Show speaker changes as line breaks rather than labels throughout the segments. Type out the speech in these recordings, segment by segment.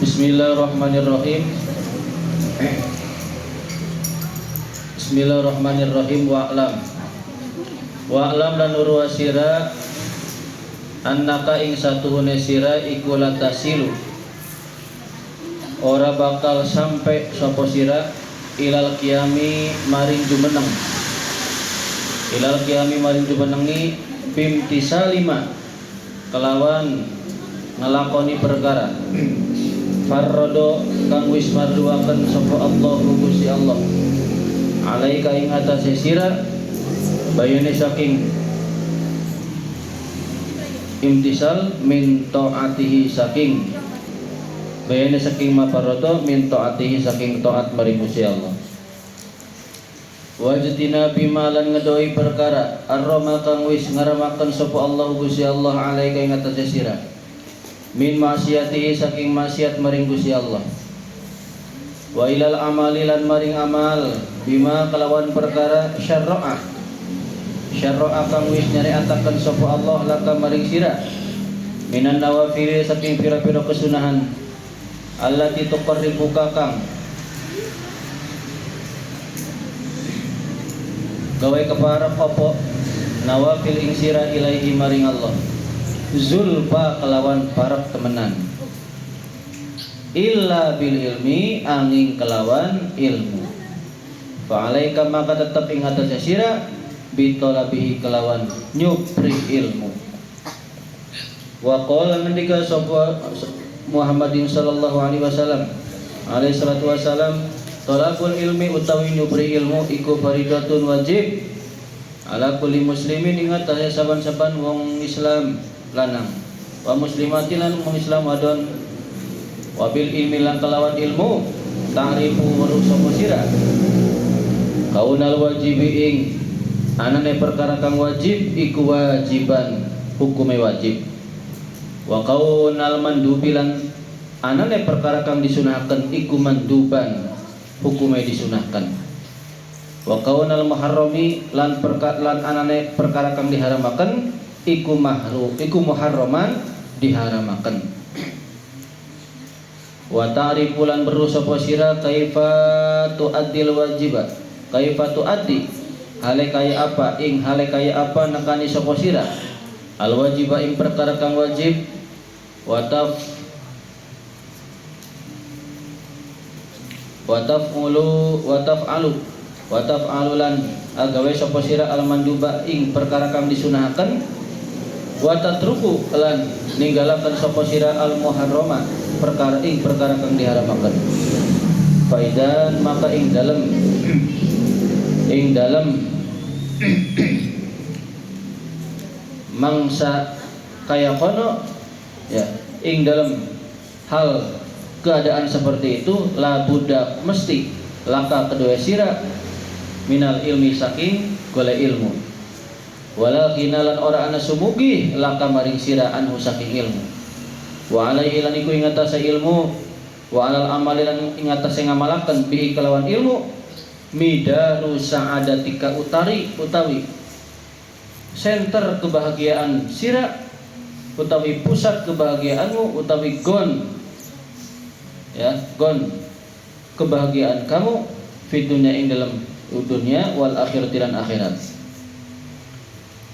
Bismillahirrahmanirrahim. Bismillahirrahmanirrahim. Wa'lam lan nuru sira annaka ing satuhune sira iku latasilu ora bakal sampai sapa sira ilal qiyami maring jumeneng. Ilal qiyami maring jumenengi bimtisalima kelawan ngelakoni perkara farrodo kang wis marduaken sapa Allah Gusti Allah alaika ing atase sira bayane saking imtisal min taatihi saking bayane saking mafarrodo min taatihi saking taat maring Gusti Allah wajtina bimalan ngedoi perkara arroma kang wis ngaramaken sapa Allah Gusti Allah alaika ing atase sira min maksiatihi saking maksiat maring Gusti Allah wa ilal amali lan maring amal bima kelawan perkara syarra'a kang wis nyariataken sapa Allah laka maring sira minan nawafil saking pira-pira kesunahan allati tuqarribuka kang gawe keparep apa nawafil ing sira ilaihi maring Allah zulfa kelawan parek temenan illa bil ilmi angin kelawan ilmu fa'alaika maka tetap ing atase sira bitolabihi kelawan nyupri ilmu wa qala ngendika sapa Muhammadin sallallahu alaihi wasallam alaihi salatu wasalam talabul ilmi utawi nyupri ilmu iku faridatun wajib ala kulli muslimin ing atase saban-saban wong Islam lanang wa muslimatin lan wong Islam wadon wabil ilmi lan kelawan ilmu ta'rifu weruh sapa sira kaunal wajibi ing anane perkara kang wajib iku wajiban hukume wajib wa kaunal mandubi lan anane perkara kang disunahkan iku manduban hukume disunahkan wa kaunal muharrami lan anane perkara kang diharamaken iku muharraman diharamaken wa ta'rifu lan beru sapa sira kaifa tu'addil wajibat kaifa tu'addi hale kaya apa ing hale kaya apa nekani sapa sira al wajiba ing perkara kang wajib wa taf'alu lan agawe sapa sira al manduba ing perkara kang disunahaken wa tatruku lan ninggalaken sapa sira al muharrama perkara kang diharamaken faidan maka ing dalem mangsa kaya kono ya ing dalem hal keadaan seperti itu la budak mesti laka kedua sira minal ilmi saking golek ilmu walakin lan ora ana sumugi laka maring sira anhu saking ilmu wa alaihi lan iku ing atase ilmu wa alal amali lan ing atase ngamalaken bihi kelawan ilmu midaru sa'adatika utawi center kebahagiaan sira utawi pusat kebahagiaanmu utawi gon kebahagiaan kamu fi dunya ing dalam dunia wal akhirati lan akhirat.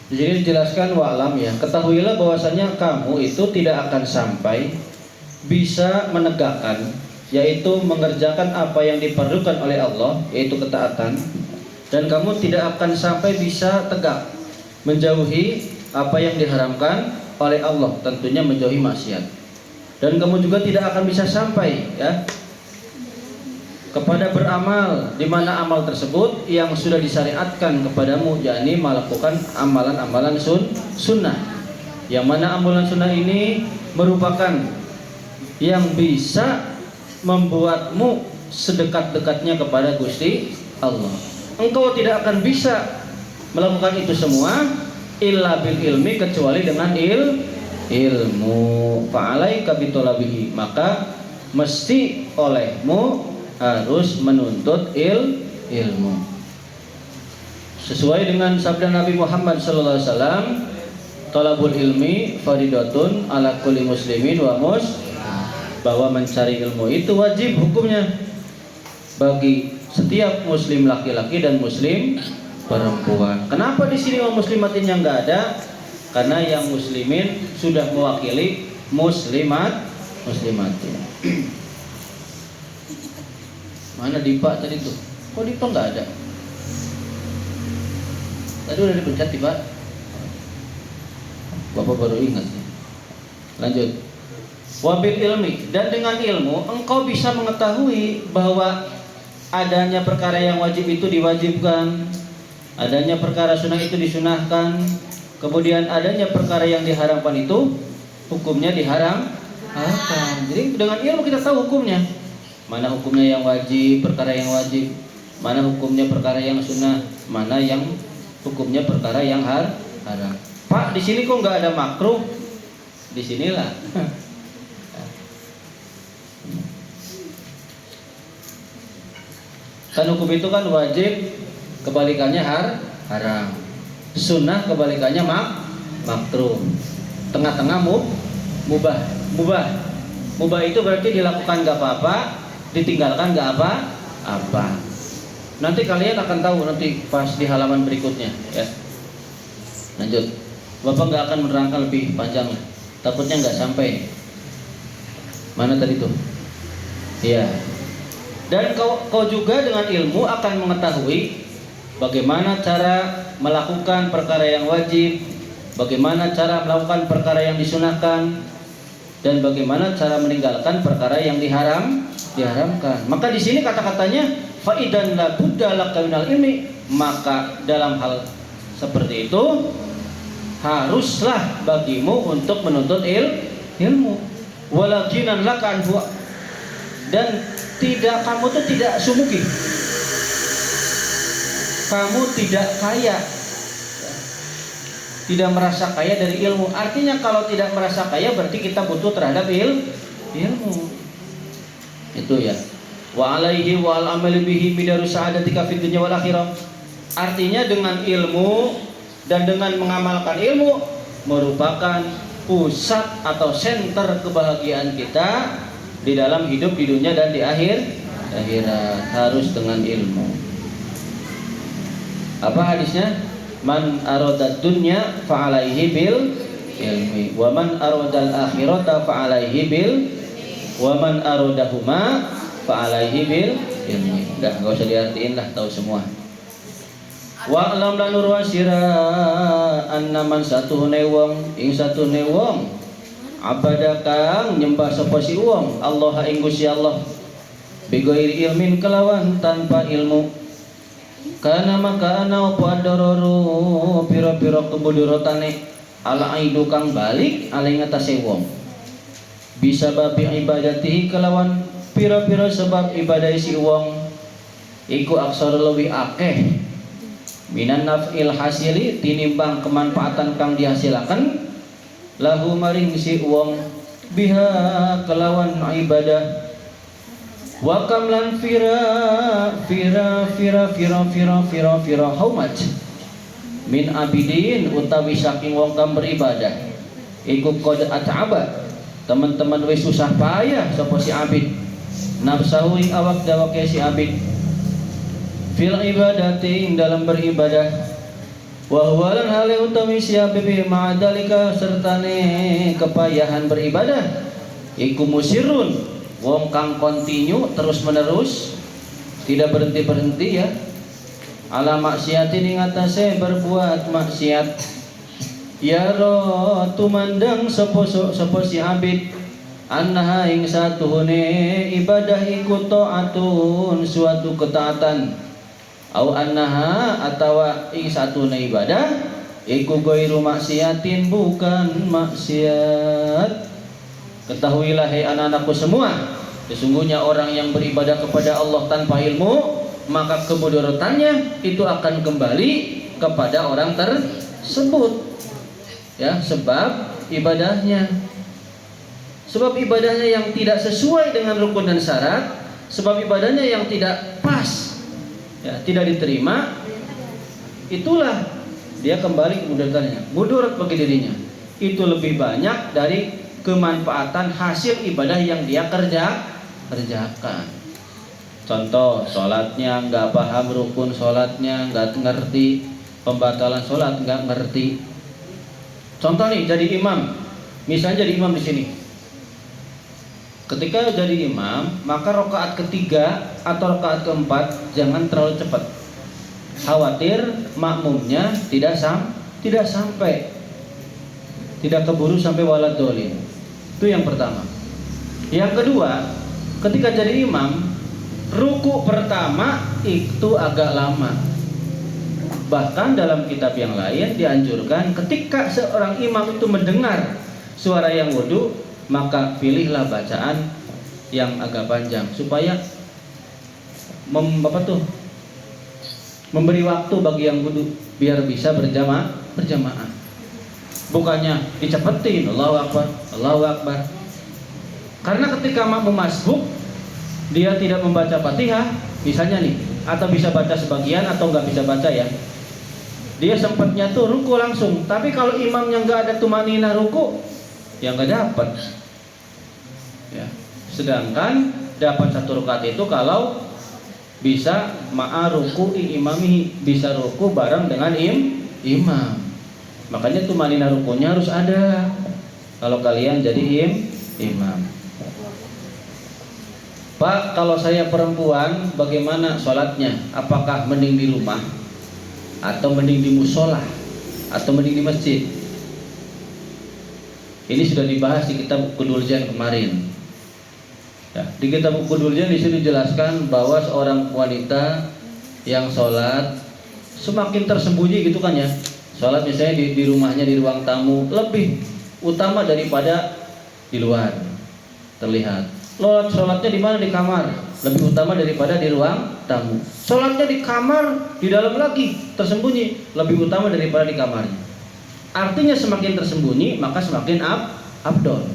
Di sini dijelaskan wa'lam ya, ketahuilah bahwasanya kamu itu tidak akan sampai bisa menegakkan, yaitu mengerjakan apa yang diperlukan oleh Allah, yaitu ketaatan, dan kamu tidak akan sampai bisa tegak menjauhi apa yang diharamkan oleh Allah, tentunya menjauhi maksiat. Dan kamu juga tidak akan bisa sampai ya kepada beramal di mana amal tersebut yang sudah disyariatkan kepadamu, yakni melakukan amalan-amalan sunnah, yang mana amalan sunnah ini merupakan yang bisa membuatmu sedekat-dekatnya kepada Gusti Allah. Engkau tidak akan bisa melakukan itu semua illa bil ilmi, kecuali dengan ilmu. Fa'alaika bitolabihi, maka mesti olehmu harus menuntut ilmu sesuai dengan sabda Nabi Muhammad sallallahu alaihi wasallam, talabul ilmi faridatun ala kulli muslimin wa bahwa mencari ilmu itu wajib hukumnya bagi setiap muslim laki-laki dan muslim perempuan. Kenapa di sini muslimatinnya nggak ada? Karena yang muslimin sudah mewakili muslimatin. Mana Dipa tadi tuh? Kok Dipa nggak ada? Tadi udah dipencet Dipa. Bapak baru ingat. Lanjut. Wabil ilmi, dan dengan ilmu engkau bisa mengetahui bahwa adanya perkara yang wajib itu diwajibkan, adanya perkara sunnah itu disunahkan, kemudian adanya perkara yang diharamkan itu hukumnya diharamkan. Jadi dengan ilmu kita tahu hukumnya, mana hukumnya yang wajib, perkara yang wajib, mana hukumnya perkara yang sunnah, mana yang hukumnya perkara yang haram. Pak, di sini kok nggak ada makruh? Di sinilah. Kan hukum itu kan wajib, kebalikannya haram. Sunnah kebalikannya makruh. Tengah-tengah mubah. Mubah itu berarti dilakukan gak apa-apa, ditinggalkan gak apa-apa. Nanti kalian akan tahu nanti pas di halaman berikutnya ya. Lanjut. Bapak gak akan menerangkan lebih panjang, takutnya gak sampai. Mana tadi tuh? Iya. Dan kau juga dengan ilmu akan mengetahui bagaimana cara melakukan perkara yang wajib, bagaimana cara melakukan perkara yang disunahkan, dan bagaimana cara meninggalkan perkara yang diharamkan. Maka di sini kata-katanya faidan la budda laka minal ilmi, maka dalam hal seperti itu haruslah bagimu untuk menuntut ilmu. Walakinan laka anhu, dan kamu tuh tidak sumugi, kamu tidak kaya, tidak merasa kaya dari ilmu. Artinya kalau tidak merasa kaya berarti kita butuh terhadap ilmu. Itu ya. Wa alaihi wa al amali bihi midaru sa'adatika fid dunya wal akhirah. Artinya dengan ilmu dan dengan mengamalkan ilmu merupakan pusat atau senter kebahagiaan kita di dalam hidup di dunia dan di akhirat. Harus dengan ilmu. Apa hadisnya? Man aradad dunya fa alaihi bil ilmi wa man aradal akhirata fa alaihi bil wa man aradahuma fa alaihi bil ilmi. Enggak usah diartiin lah, tahu semua. Wa alam lan nurwasira anna man satune wong ing satune wong abada kang nyembah sapa si wong Allah ing Gusti Allah bighairi ilmin kelawan tanpa ilmu. Kana maka ana apa adororu pira-pira kebudurotane ala aidu kang balik ale ngatasé wong bisa babi ibadati kelawan pira-pira sebab ibadah si wong iku aksar lebih akeh minan naf'il hasili tinimbang kemanfaatan kang dihasilkan lahu maring si wong biha kelawan ibadah. Wa kam lan fira how much min abidin utawi saking wong kang beribadah iku qad at'aba teman-teman wis susah payah sapa si abid nafsahu ing awak dawake si abid fil ibadati ing dalam beribadah wa huwa lan hale utawi si abid ma'adalika sertane kepayahan beribadah iku musirun wong kang kontinu terus menerus tidak berhenti ya ala maksiatin ing atase berbuat maksiat ya ro tumandang sapa si abid annaha ing satuhune ibadah iku taatun suatu ketaatan au annaha atawa ing satune ibadah iku ghairu maksiatin bukan maksiat. Ketahuilah hai anak-anakku semua, sesungguhnya orang yang beribadah kepada Allah tanpa ilmu, maka kemudaratannya itu akan kembali kepada orang tersebut. Ya, sebab ibadahnya yang tidak sesuai dengan rukun dan syarat, sebab ibadahnya yang tidak pas, ya, tidak diterima, itulah dia kembali kemudaratannya. Mudarat bagi dirinya itu lebih banyak dari kemanfaatan hasil ibadah yang dia kerjakan. Contoh, sholatnya nggak paham rukun sholatnya, nggak ngerti pembatalan sholat, nggak ngerti. Contoh nih, jadi imam, misalnya jadi imam di sini. Ketika jadi imam, maka rakaat ketiga atau rakaat keempat jangan terlalu cepat. Khawatir makmumnya tidak sampai, tidak keburu sampai walad dolin. Itu yang pertama. Yang kedua, ketika jadi imam, ruku pertama itu agak lama. Bahkan dalam kitab yang lain dianjurkan ketika seorang imam itu mendengar suara yang wudu, maka pilihlah bacaan yang agak panjang supaya memberi waktu bagi yang wudu biar bisa berjamaah. Bukannya dicepetin, Allahu Akbar. Karena ketika makmum masbuk, dia tidak membaca Fatihah, misalnya nih, atau bisa baca sebagian atau nggak bisa baca ya. Dia sempatnya tuh ruku langsung, tapi kalau imamnya nggak ada tumanina ruku, ya nggak dapat. Ya. Sedangkan dapat satu rakaat itu kalau bisa ma'a ruku imami, bisa ruku bareng dengan imam. Makanya tumanina rukunya harus ada kalau kalian jadi imam. Pak, kalau saya perempuan bagaimana sholatnya? Apakah mending di rumah atau mending di musola atau mending di masjid? Ini sudah dibahas di kitab Quduljan kemarin. Ya, di kitab Quduljan di sini dijelaskan bahwa seorang wanita yang sholat semakin tersembunyi gitu kan ya. Sholat misalnya di rumahnya, di ruang tamu lebih utama daripada di luar terlihat. Sholatnya di mana? Di kamar, lebih utama daripada di ruang tamu. Sholatnya di kamar, di dalam lagi tersembunyi, lebih utama daripada di kamarnya. Artinya semakin tersembunyi maka semakin abdol.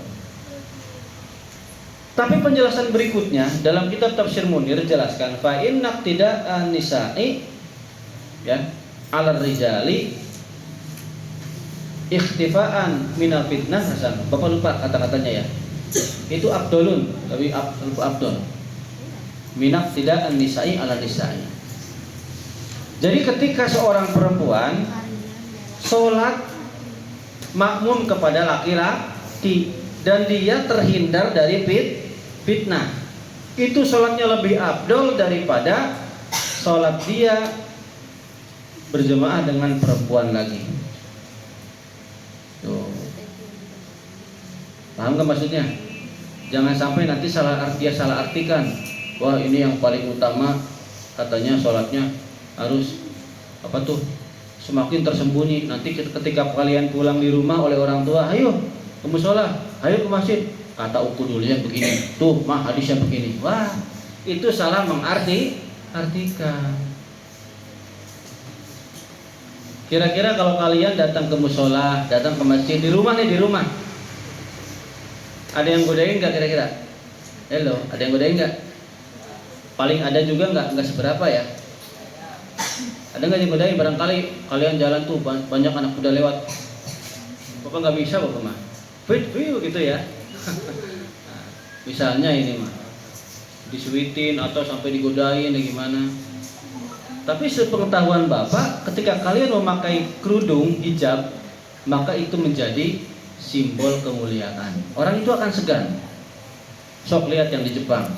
Tapi penjelasan berikutnya dalam kitab Tafsir Munir jelaskan fa inna tidak nisa'i ya ala rijali ikhtifaan minal fitnah hasan. Bapak lupa kata-katanya ya. Itu abdolun, lebih abdol. Minak tidak an-nisa'i ala nisa'i. Jadi ketika seorang perempuan sholat makmum kepada laki-laki dan dia terhindar dari fitnah, itu sholatnya lebih abdol daripada sholat dia berjemaah dengan perempuan lagi. Tuh. Paham gak maksudnya? Jangan sampai nanti dia salah artikan. Wah, ini yang paling utama katanya sholatnya harus semakin tersembunyi. Nanti ketika kalian pulang di rumah oleh orang tua, ayo ke musola, ayo ke masjid. Kata Quduljan begini, tuh mah hadisnya begini. Wah, itu salah mengartikan. Kira-kira kalau kalian datang ke musola, datang ke masjid, di rumah, ada yang godain nggak kira-kira? Hello, ada yang godain nggak? Paling ada juga nggak seberapa ya. Ada nggak yang godain? Barangkali kalian jalan tuh banyak anak muda lewat. Bapak nggak bisa bapak mah. Fit gitu ya. Nah, misalnya ini mah disuitin atau sampai digodain gimana. Tapi sepengetahuan bapak, ketika kalian memakai kerudung hijab, maka itu menjadi simbol kemuliaan. Orang itu akan segan. Sok lihat yang di Jepang.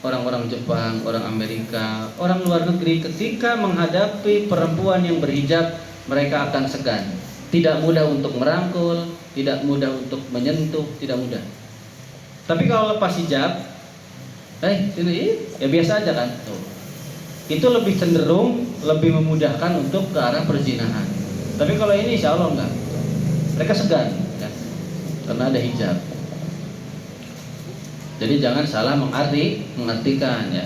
Orang-orang Jepang, orang Amerika, orang luar negeri ketika menghadapi perempuan yang berhijab, mereka akan segan. Tidak mudah untuk merangkul, tidak mudah untuk menyentuh, tidak mudah. Tapi kalau lepas hijab, ini ya biasa aja kan. Tuh. Itu lebih cenderung, lebih memudahkan untuk ke arah perzinahan. Tapi kalau ini insya Allah enggak. Mereka segan ya, karena ada hijab. Jadi jangan salah mengartikan ya.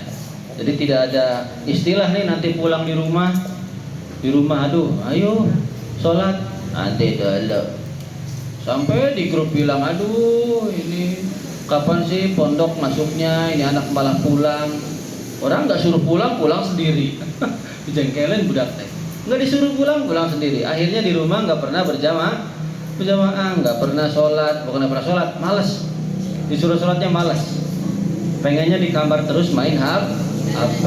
Jadi tidak ada istilah nih nanti pulang di rumah aduh ayo sholat nanti dulu. Sampai di grup bilang aduh ini kapan sih pondok masuknya, ini anak malah pulang. Orang nggak suruh pulang sendiri. Dijengkelin budak teh. Nggak disuruh pulang sendiri. Akhirnya di rumah nggak pernah Berjamaah nggak pernah sholat, bukan nggak pernah sholat, malas. Disuruh sholatnya malas. Pengennya di kamar terus main HP.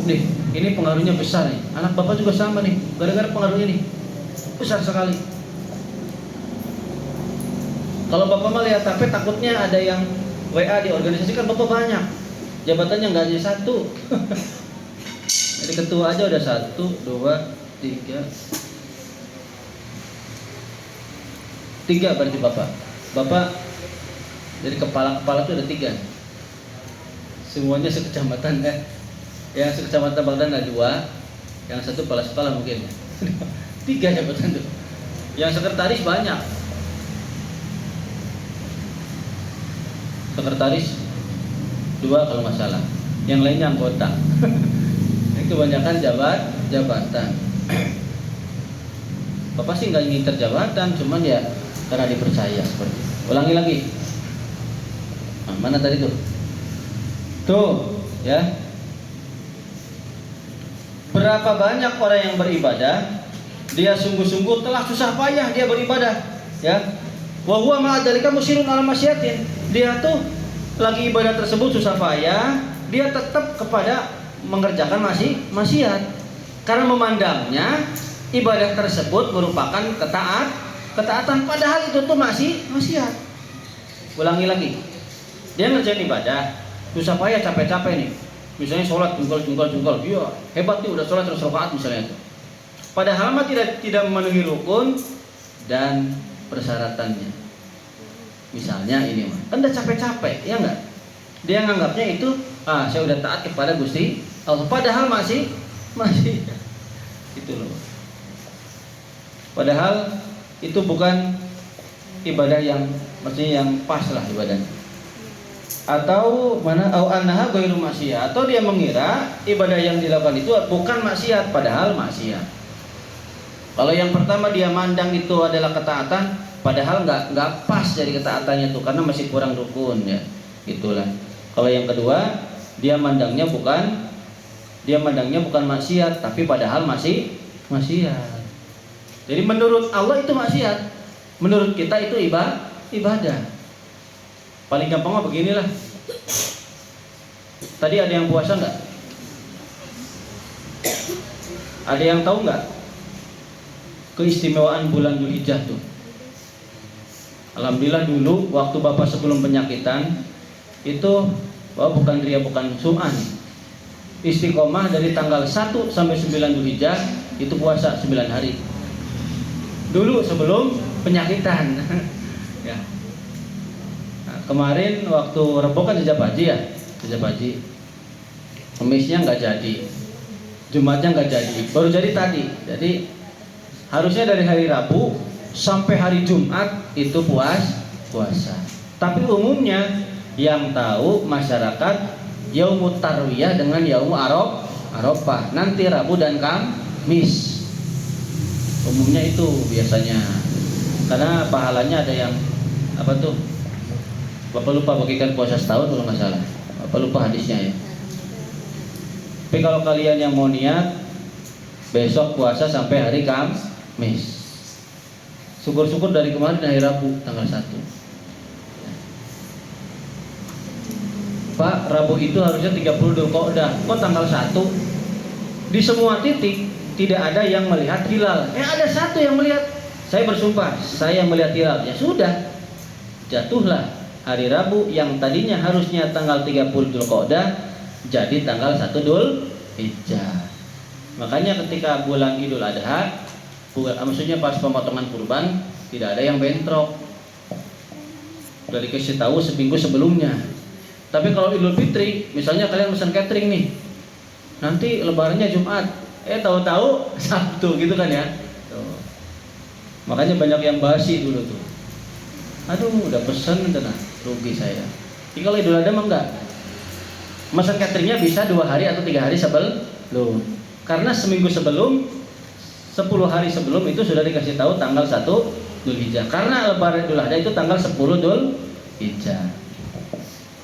Nih, ini pengaruhnya besar nih. Anak bapak juga sama nih, gara-gara pengaruh ini besar sekali. Kalau bapak mah lihat HP takutnya ada yang WA di organisasi, kan bapak banyak, jabatannya nggak hanya satu. Jadi ketua aja udah 1, 2, 3. 3 berarti bapak jadi kepala itu ada 3. Semuanya sekecamatan yang sekecamatan Bagdan ada 2, yang 1 kepala sekolah mungkin. 3 jabatan tuh. Yang sekretaris banyak. Sekretaris 2 kalau nggak salah. Yang lainnya anggota. Kebanyakan jabatan. Bapak sih nggak ingin terjabatan, cuman ya karena dipercaya seperti itu. Ulangi lagi. Nah, mana tadi tuh? Tuh, ya. Berapa banyak orang yang beribadah, dia sungguh-sungguh telah susah payah dia beribadah, ya. Wa huwa ma'a dzalika musirun ala masyiatin. Dia tuh lagi ibadah tersebut susah payah, dia tetap kepada mengerjakan maksiat. Karena memandangnya ibadah tersebut merupakan ketaatan, padahal itu tuh maksiat. Ulangi lagi. Dia ngerjain ibadah, susah payah, capek-capek nih. Misalnya sholat jungkal, iya hebat nih udah sholat 100 rakaat misalnya itu. Padahal mah tidak memenuhi rukun dan persyaratannya. Misalnya ini mah, kan udah capek-capek, ya enggak? Dia nganggapnya itu, saya udah taat kepada Gusti Allah. Padahal masih itu loh. Padahal itu bukan ibadah yang maksudnya yang pas lah ibadahnya. Atau mana au annaha ghairu maksiat, atau dia mengira ibadah yang dilakukan itu bukan maksiat padahal maksiat. Kalau yang pertama dia mandang itu adalah ketaatan, padahal nggak pas dari ketaatannya itu karena masih kurang rukun, ya. Itulah. Kalau yang kedua dia mandangnya bukan maksiat, tapi padahal masih maksiat. Jadi menurut Allah itu maksiat, menurut kita itu ibadah. Paling gampang mah beginilah. Tadi ada yang puasa nggak? Ada yang tahu nggak keistimewaan bulan Dzulhijjah tuh? Alhamdulillah dulu waktu bapak sebelum penyakitan itu bukan ria bukan sum'ah, istiqomah dari tanggal 1 sampai 9 Dzulhijjah itu puasa 9 hari. Dulu sebelum penyakitan. Ya. Nah, kemarin waktu Rebo kan Sejab Haji ya, Sejab Haji. Kemisnya nggak jadi, Jumatnya nggak jadi, baru jadi tadi. Jadi harusnya dari hari Rabu sampai hari Jumat itu puasa. Tapi umumnya yang tahu masyarakat Yaumut Tarwiyah dengan Yaumul Arafah, nanti Rabu dan Kamis. Umumnya itu biasanya. Karena pahalanya ada yang apa tuh? Bapak lupa bagikan puasa setahun kalau nggak salah. Bapak lupa hadisnya ya. Tapi kalau kalian yang mau niat besok puasa sampai hari Kamis. Syukur-syukur dari kemarin hari Rabu tanggal 1. Pak, Rabu itu harusnya 30 Dzulqa'dah. Kok tanggal 1? Di semua titik tidak ada yang melihat hilal. Ada satu yang melihat. Saya bersumpah, saya melihat hilal. Ya sudah. Jatuhlah hari Rabu yang tadinya harusnya tanggal 30 Dzulqa'dah jadi tanggal 1 Dzulhijjah. Makanya ketika bulan Idul Adha, maksudnya pas pemotongan kurban, tidak ada yang bentrok. Udah dikasih tahu seminggu sebelumnya. Tapi kalau Idul Fitri, misalnya kalian pesan catering nih, nanti lebarannya Jumat, tahu-tahu Sabtu gitu kan ya. Tuh. Makanya banyak yang basi dulu tuh. Aduh, udah pesen udah rugi saya. Tapi kalau Idul Adha mah enggak. Pesan cateringnya bisa 2 hari atau 3 hari sebelum. Karena seminggu sebelum, 10 hari sebelum itu sudah dikasih tahu tanggal 1 Dzulhijjah. Karena lebaran Idul Adha itu tanggal 10 Dzulhijjah.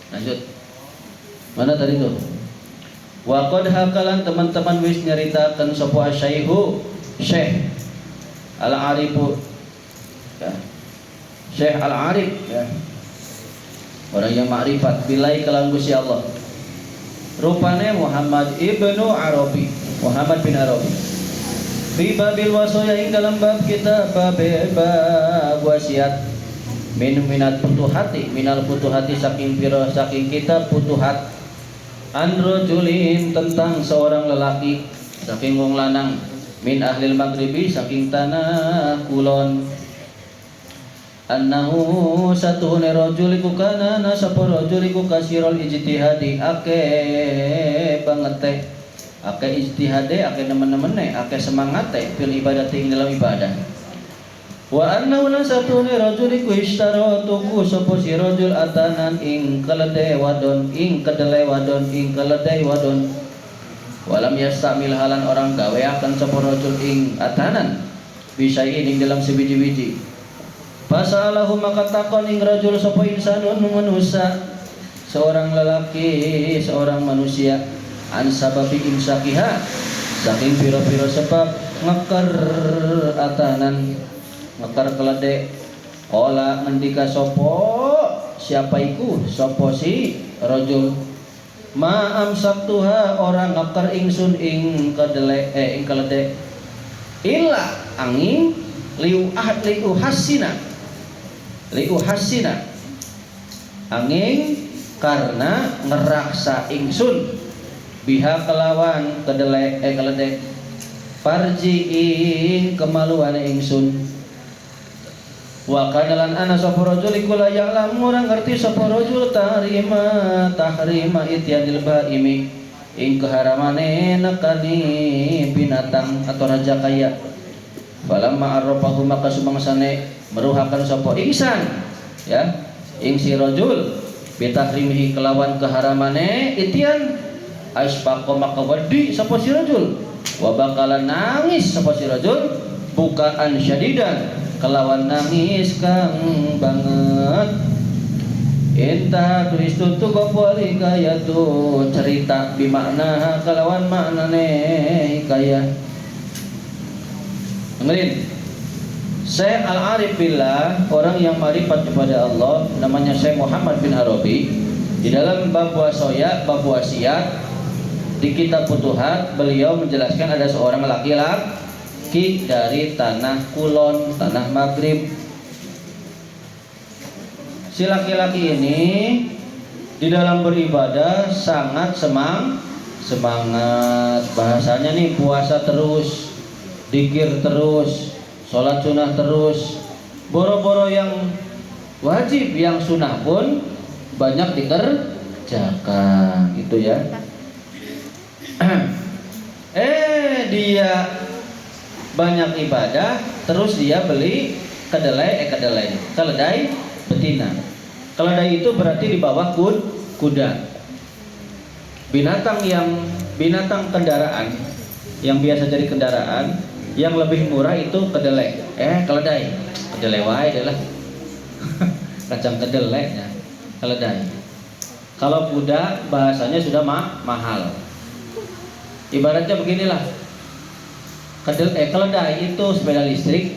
Lanjut. Mana tadi tuh? Wa qad hakalan teman-teman wis nyaritakeun sapa Syekh Al-Arifu ya. Syekh Al-Arif ya. Orang yang ma'rifat bilai kelawan Gusti Allah. Rupane Muhammad ibnu Arabi, Muhammad bin Arabi. Fi babil wasaya ing dalam bab kita bab wasiat minat putuhati, minal putuhati saking pira saking kita putuhat androjulin tentang seorang lelaki saking wong lanang min ahlil maghribi saking tanah kulon annahu satuhune rajul iku kana sapa rajul iku kasirul ijtihadi akeh banget teh akeh ijtihade akeh nemen-nemene akeh semangate fil ibadati ing dalam ibadah wa annahu satuhune rajul iku ishtara tuku sapa si rajul atanan ing keledai wadon ing kedelai wadon ing keledai wadon walam yastamil halan orang gawe akan sapa rajul ing atanan bisa ing dalam sebiji-biji. Fasalahu maka takon ing rajul sapa insanun manusia seorang lelaki seorang manusia an sababi imsakiha saking pira-pira sebab ngekar atanan ngekar keledai ola ngendika sapa siapa iku sapa si rajul ma amsaktuha orang ngekar ingsun ing kedelai ing keledai illa angin liu hasina angin karena ngeraksa ingsun biha kelawan kedelai keledai farjiin kemaluan ingsun wa kanalan ana sapa rajul iku la ya'lam ora ngerti sapa rajul tahrima ityanil baimi ing keharamane nekani binatang atau raja kaya falamma arrafahu maka sumangsane meruhakan sapa ingsan ya ing si rajul bitahrimihi kelawan keharamane itian asfaqa maka wedi sapa si rajul wa bakalan nangis sapa si rajul bukaan syadidan kelawan nangis kang banget entah kristutu kopoli kaya tu cerita bimakna kelawan maknane kaya dengerin Syekh Al-Arif billah orang yang marifat kepada Allah namanya Syekh Muhammad bin Arabi di dalam bab wasaya bab wasiat di kitab Futuhat beliau menjelaskan ada seorang laki-laki dari tanah Kulon tanah Maghrib. Si laki-laki ini di dalam beribadah sangat semangat bahasanya nih puasa terus dikir terus sholat sunnah terus boro-boro yang wajib yang sunnah pun banyak dikerjakan gitu ya. Dia banyak ibadah terus dia beli kedelai betina. Keledai itu berarti di bawah kuda. Binatang kendaraan yang biasa jadi kendaraan yang lebih murah itu kedelai. Kedelai wae adalah kacang kedelai ya. Keledai. Kalau kuda bahasanya sudah mahal. Ibaratnya beginilah. Keledai itu sepeda listrik.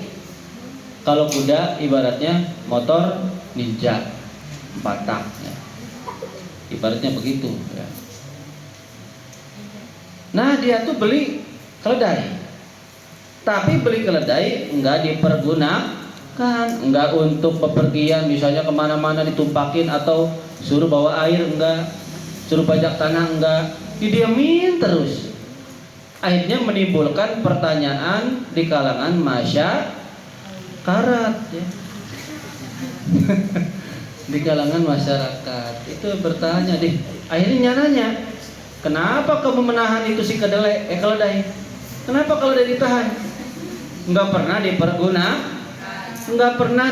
Kalau kuda ibaratnya motor ninja 4 tak ya. Ibaratnya begitu ya. Nah dia tuh beli keledai. Tapi beli keledai enggak dipergunakan, enggak untuk bepergian misalnya kemana-mana ditumpakin atau suruh bawa air enggak, suruh pajak tanah enggak, didiamin terus. Akhirnya menimbulkan pertanyaan di kalangan masyarakat ya. Di kalangan masyarakat itu bertanya deh. Akhirnya nanya, kenapa kamu menahan itu si keledai? Kenapa keledai ditahan? Enggak pernah enggak pernah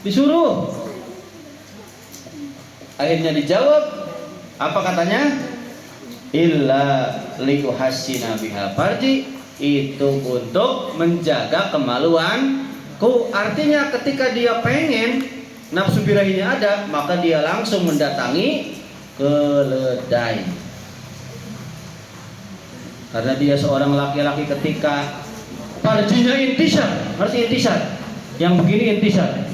disuruh. Akhirnya dijawab, apa katanya? Illa liuhassina biha farji, itu untuk menjaga kemaluanku. Artinya ketika dia pengen nafsu birahinya ada, maka dia langsung mendatangi keledai. Karena dia seorang laki-laki ketika farjinya intisar, harus intisar. yang begini intisar,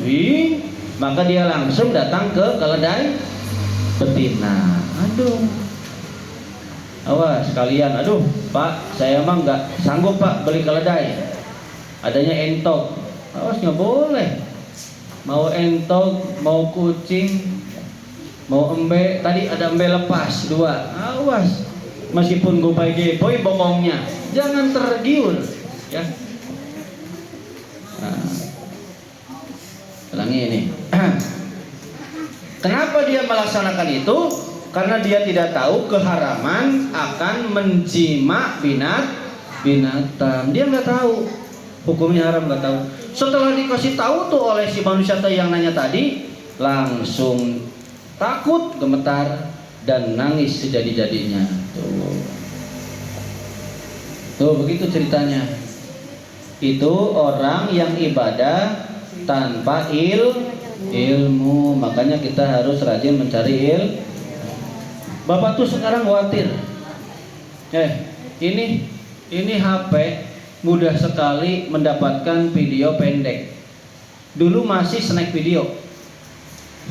maka dia langsung datang ke keledai betina. Aduh, awas kalian, aduh Pak, saya mah nggak sanggup Pak beli keledai, adanya entok. Awas, nggak boleh. Mau entok, mau kucing, mau embe, tadi ada embe lepas 2. Awas, meskipun gopay-gepoi bokongnya, jangan tergiur, ya. Nah, ulangi ini. Kenapa dia melaksanakan itu? Karena dia tidak tahu keharaman akan menjima binatang. Dia nggak tahu hukumnya haram, nggak tahu. Setelah dikasih tahu tuh oleh si manusia yang nanya tadi, langsung takut, gemetar, dan nangis sejadi-jadinya. Tuh begitu ceritanya. Itu orang yang ibadah tanpa ilmu. Makanya kita harus rajin mencari ilmu. Bapak tuh sekarang khawatir. Ini HP mudah sekali mendapatkan video pendek. Dulu masih snack video.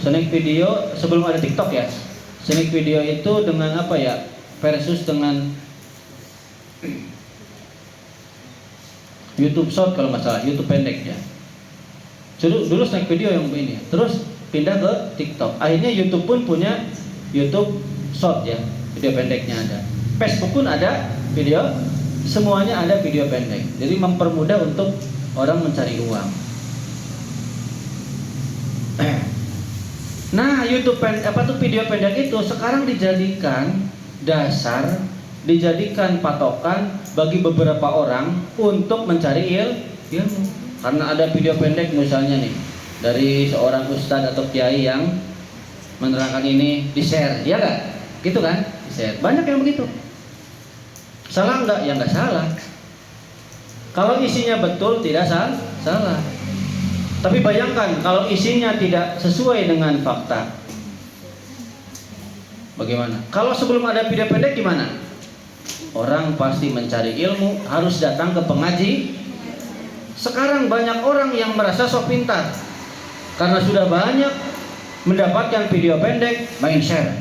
Snack video sebelum ada TikTok ya. Snack video itu dengan apa ya? Versus dengan YouTube Short kalau masalah, YouTube pendek ya. Dulu snack video yang begini. Terus pindah ke TikTok. Akhirnya YouTube pun punya YouTube Short ya, video pendeknya ada. Facebook pun ada video, semuanya ada video pendek. Jadi mempermudah untuk orang mencari uang. Nah, YouTube video pendek itu sekarang dijadikan dasar, dijadikan patokan bagi beberapa orang untuk mencari ilmu. Karena ada video pendek misalnya nih dari seorang ustadz atau kiai yang menerangkan ini, di-share, ya nggak? Gitu kan? Di-share. Banyak yang begitu. Salah nggak? Ya nggak salah. Kalau isinya betul tidak salah. Tapi bayangkan kalau isinya tidak sesuai dengan fakta, bagaimana? Kalau sebelum ada video pendek gimana? Orang pasti mencari ilmu, harus datang ke pengaji. Sekarang banyak orang yang merasa sok pintar karena sudah banyak mendapatkan video pendek, main share.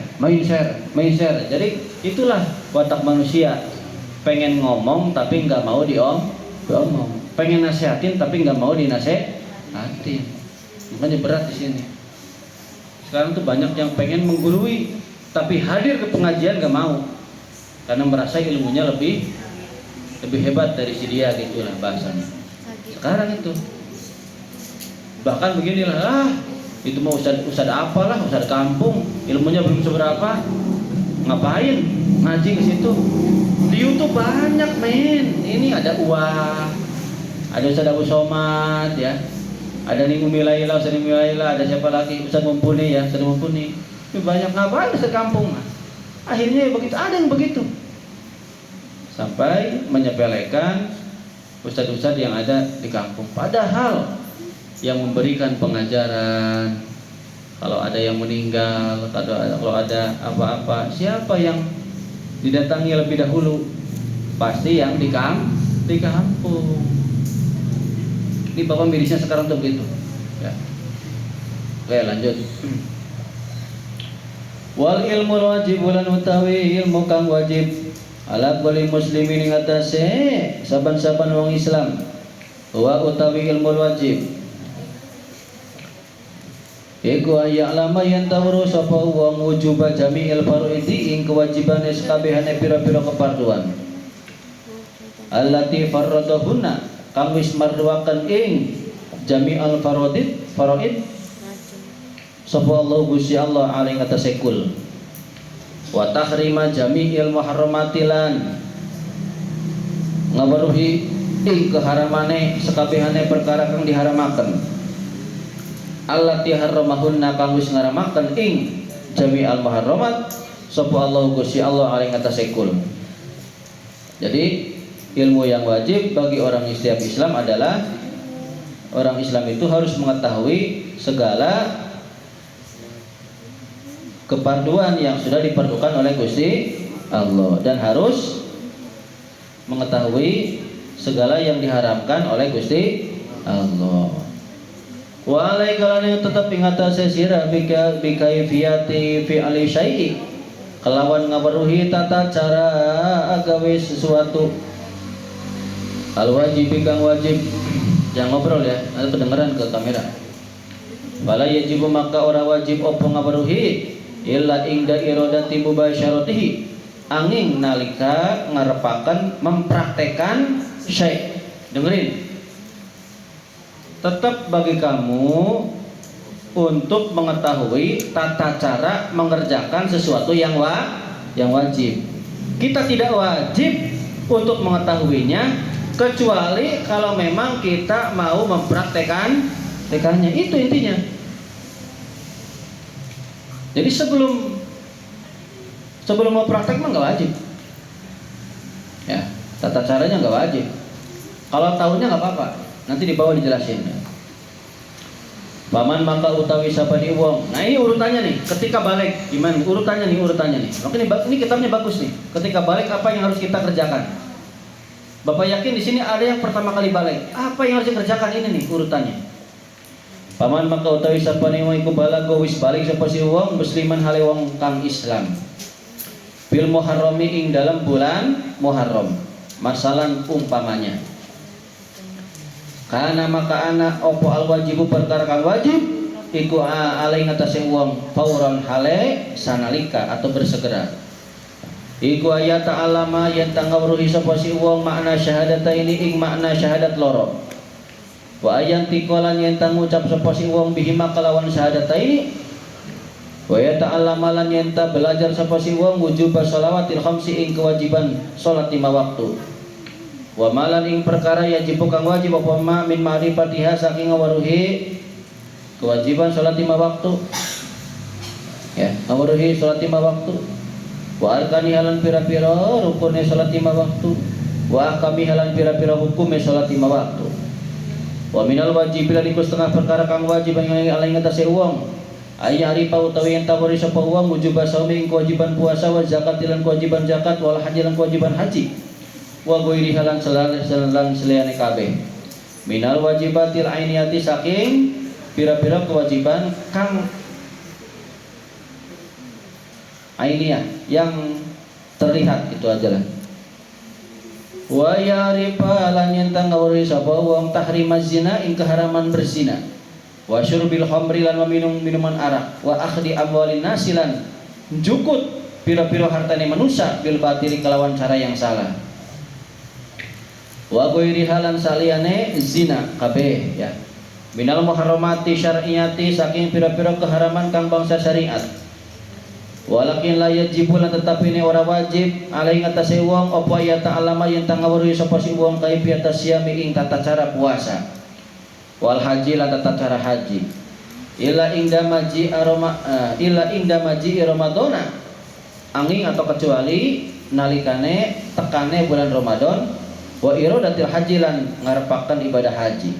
Jadi itulah watak manusia, pengen ngomong tapi nggak mau diomong, pengen nasihatin tapi nggak mau dinasehatin. Makanya berat di sini. Sekarang tuh banyak yang pengen menggurui tapi hadir ke pengajian nggak mau karena merasa ilmunya lebih hebat dari si dia, gitulah bahasanya. Sekarang itu bahkan beginilah, itu mau ustad apalah, ustad kampung, ilmunya belum seberapa, ngapain ngaji ke situ. Di YouTube banyak men, ini ada ada Ustaz Abu Somad ya, ada Ning Umilaila, ada siapa lagi, Ustaz Mumpuni ya, Ustaz Mumpuni. Ini banyak, ngapain Ustad kampung. Akhirnya begitu, ada yang begitu, sampai menyepelekan ustadz-ustadz yang ada di kampung. Padahal yang memberikan pengajaran, kalau ada yang meninggal, kalau ada apa-apa, siapa yang didatangi lebih dahulu? Pasti yang di kampung. Ini bapak mirisnya sekarang tuh begitu ya. Oke, lanjut. Wal ilmu wajib bulan utawi ilmu kang wajib ala kulli muslimin ing atase saban-saban wong Islam. Wa utawi ilmu wajib iku ayya'lama yen tawru sapa wong wujuba jami'il fardhi ing kewajibane sakabehane pira-pira keparduan. Allati farradahunna kang wis marduaken ing jami'al faraid sapa Allah Gusti Allah alaihi atase kul. Wa tahrima jami'il muharramatilan ngabaruhi ing keharamane sakabehane perkara kang diharamaken. Allati harramahunna kang wis ngaramaken ing jami'al muharramat sapa Allah Gusti Allah alaihi atase kul. Jadi ilmu yang wajib bagi orang setiap Islam adalah orang Islam itu harus mengetahui segala keparduan yang sudah diperlukan oleh Gusti Allah dan harus mengetahui segala yang diharamkan oleh Gusti Allah. Wa alaika lan tetep ing atase sira bikaifiyati fi'li syai'i kelawan ngaweruhi tata cara agawe sesuatu al wajib kang wajib. Jangan ngobrol ya, ada kedengeran ke kamera. Wala yajibu maka ora wajib opo ngaweruhi illa ingda iradati mubasyaratihi angin nalika ngarepaken mempraktekan syai'. Dengerin, tetap bagi kamu untuk mengetahui tata cara mengerjakan sesuatu yang wajib. Kita tidak wajib untuk mengetahuinya kecuali kalau memang kita mau mempraktekannya. Itu intinya. Jadi sebelum mau praktek mah nggak wajib. Ya, tata caranya nggak wajib. Kalau tahunya nggak apa-apa. Nanti di bawah dijelasin. Paman maka utawi sabani wong. Nah ini urutannya nih. Ketika balik gimana? Urutannya nih. Oke, ini kitabnya bagus nih. Ketika balik apa yang harus kita kerjakan? Bapak yakin di sini ada yang pertama kali balik. Apa yang harus dikerjakan ini nih urutannya? Paman maka utawi sapane wong iku balago wis balik sapa si wong musliman hale wong kang Islam. Bil Muharrami ing dalam bulan Muharram. Masalan umpamanya. Karena maka anak opo al wajibu perkara kang wajib iku alai ngatasi wong fauron hale sanalika atau bersegera. Iku ayat ta'alama yang tangawruhi sapa si wong makna syahadata ini ing makna syahadat loro. Wa ayat tikolan yang tangucap sapa si wong bihima kelawan syahadata ini. Wa ya ta'alama lan yang ta belajar sapa si wong wujub shalawatil khamsi ing kewajiban salat 5 waktu. Wa malan ing perkara yajib kang wajib apa ma min ma'rifatiha saking ngawaruhi kewajiban salat 5 waktu. Ya, ngawaruhi salat 5 waktu. Wa arkani halan pira-pira rukune salat 5 waktu. Wa ahkami halan pira-pira hukume salat 5 waktu. Wa minal wajib lan iku setengah perkara kang wajib ing alai ngatasi wong. Ayya arifa utawi yen tabori sapa wong wujub saumi ing kewajiban puasa wa zakat lan kewajiban zakat wal haji lan kewajiban haji. Wa ghairi halan seliyane kabeh. Minal wajibatil ainiyati saking pira-pira kewajiban kang ainiyah yang terlihat itu aja lah. Wa ya'rifa lan yentang ngawuri sapa wong tahrimaz zina ing keharaman berzina. Wa syurbil khamri lan meminum minuman arak. Wa akhdi amwalin nasilan jukut pira-pira hartane manusia bil batili kelawan cara yang salah. Wa ghairi halan saliyane zina kabeh ya. Minal muharramati syar'iyati saking pira-pira keharaman kang bangsa syariat. Walakin la yajibu lan tetapi ini ora wajib alai ngatasi wong apa ya ta'alama yen tangawuri sapa si wong kaifiyat siyami ing tata cara puasa wal haji lan tata cara haji illa inda maji ramadana angin atau kecuali nalikane tekane bulan Ramadan wa iradatil haji lan ngarepaken ibadah haji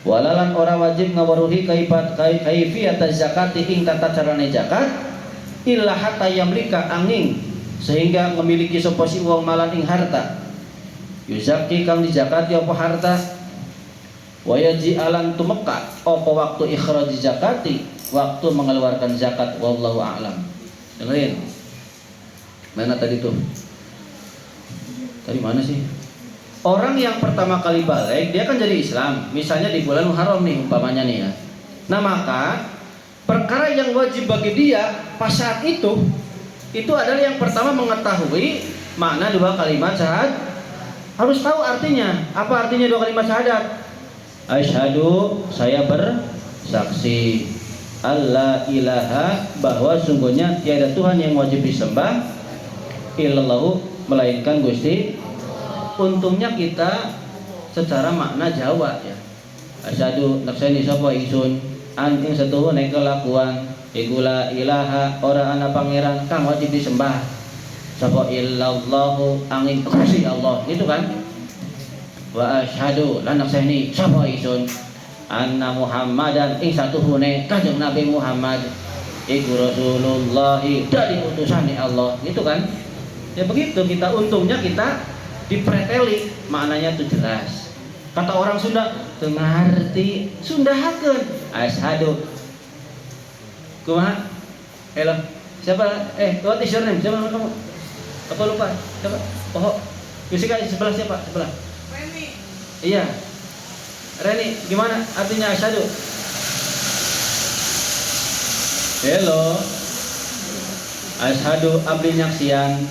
walalan ora wajib ngawaruhi kaifiyat zakati ing tata carane zakat illa hatta yamlika angin sehingga memiliki sapa si wong malan ing harta yuzaki kang dizakati apa harta wa yaji alan tumeka apa waktu ikhraj zakati waktu mengeluarkan zakat wallahu a'lam. Dengerin mana tadi tuh mana sih orang yang pertama kali balik dia kan jadi Islam misalnya di bulan Muharram nih umpamanya nih ya. Nah maka perkara yang wajib bagi dia pas saat itu adalah yang pertama mengetahui makna 2 kalimat syahadat. Harus tahu artinya. Apa artinya 2 kalimat syahadat? Asyhadu saya bersaksi alla ilaha bahwa sungguhnya tiada Tuhan yang wajib disembah illallahu melainkan Gusti. Untungnya kita secara makna Jawa ya. Asyhadu naksani sapa ingsun anting satuhun kelakuan iku la ilaha ora ana pangeran kang wajib disembah sapa illallahu angin Gusti Allah itu kan. Wa asyhadu lan naksani sapa ingsun anna Muhammadan ing satuhune kanjeng Nabi Muhammad iku Rasulullah dari utusane Allah itu kan. Ya begitu kita untungnya kita dipreteli maknanya itu jelas. Kata orang Sunda teu ngarti sundahakeun asyhadu kumaha hello siapa what is your name siapa nama kamu apa lupa siapa oh Yusika sebelah siapa sebelah Reni iya Reni gimana artinya asyhadu hello asyhadu abdi nyaksian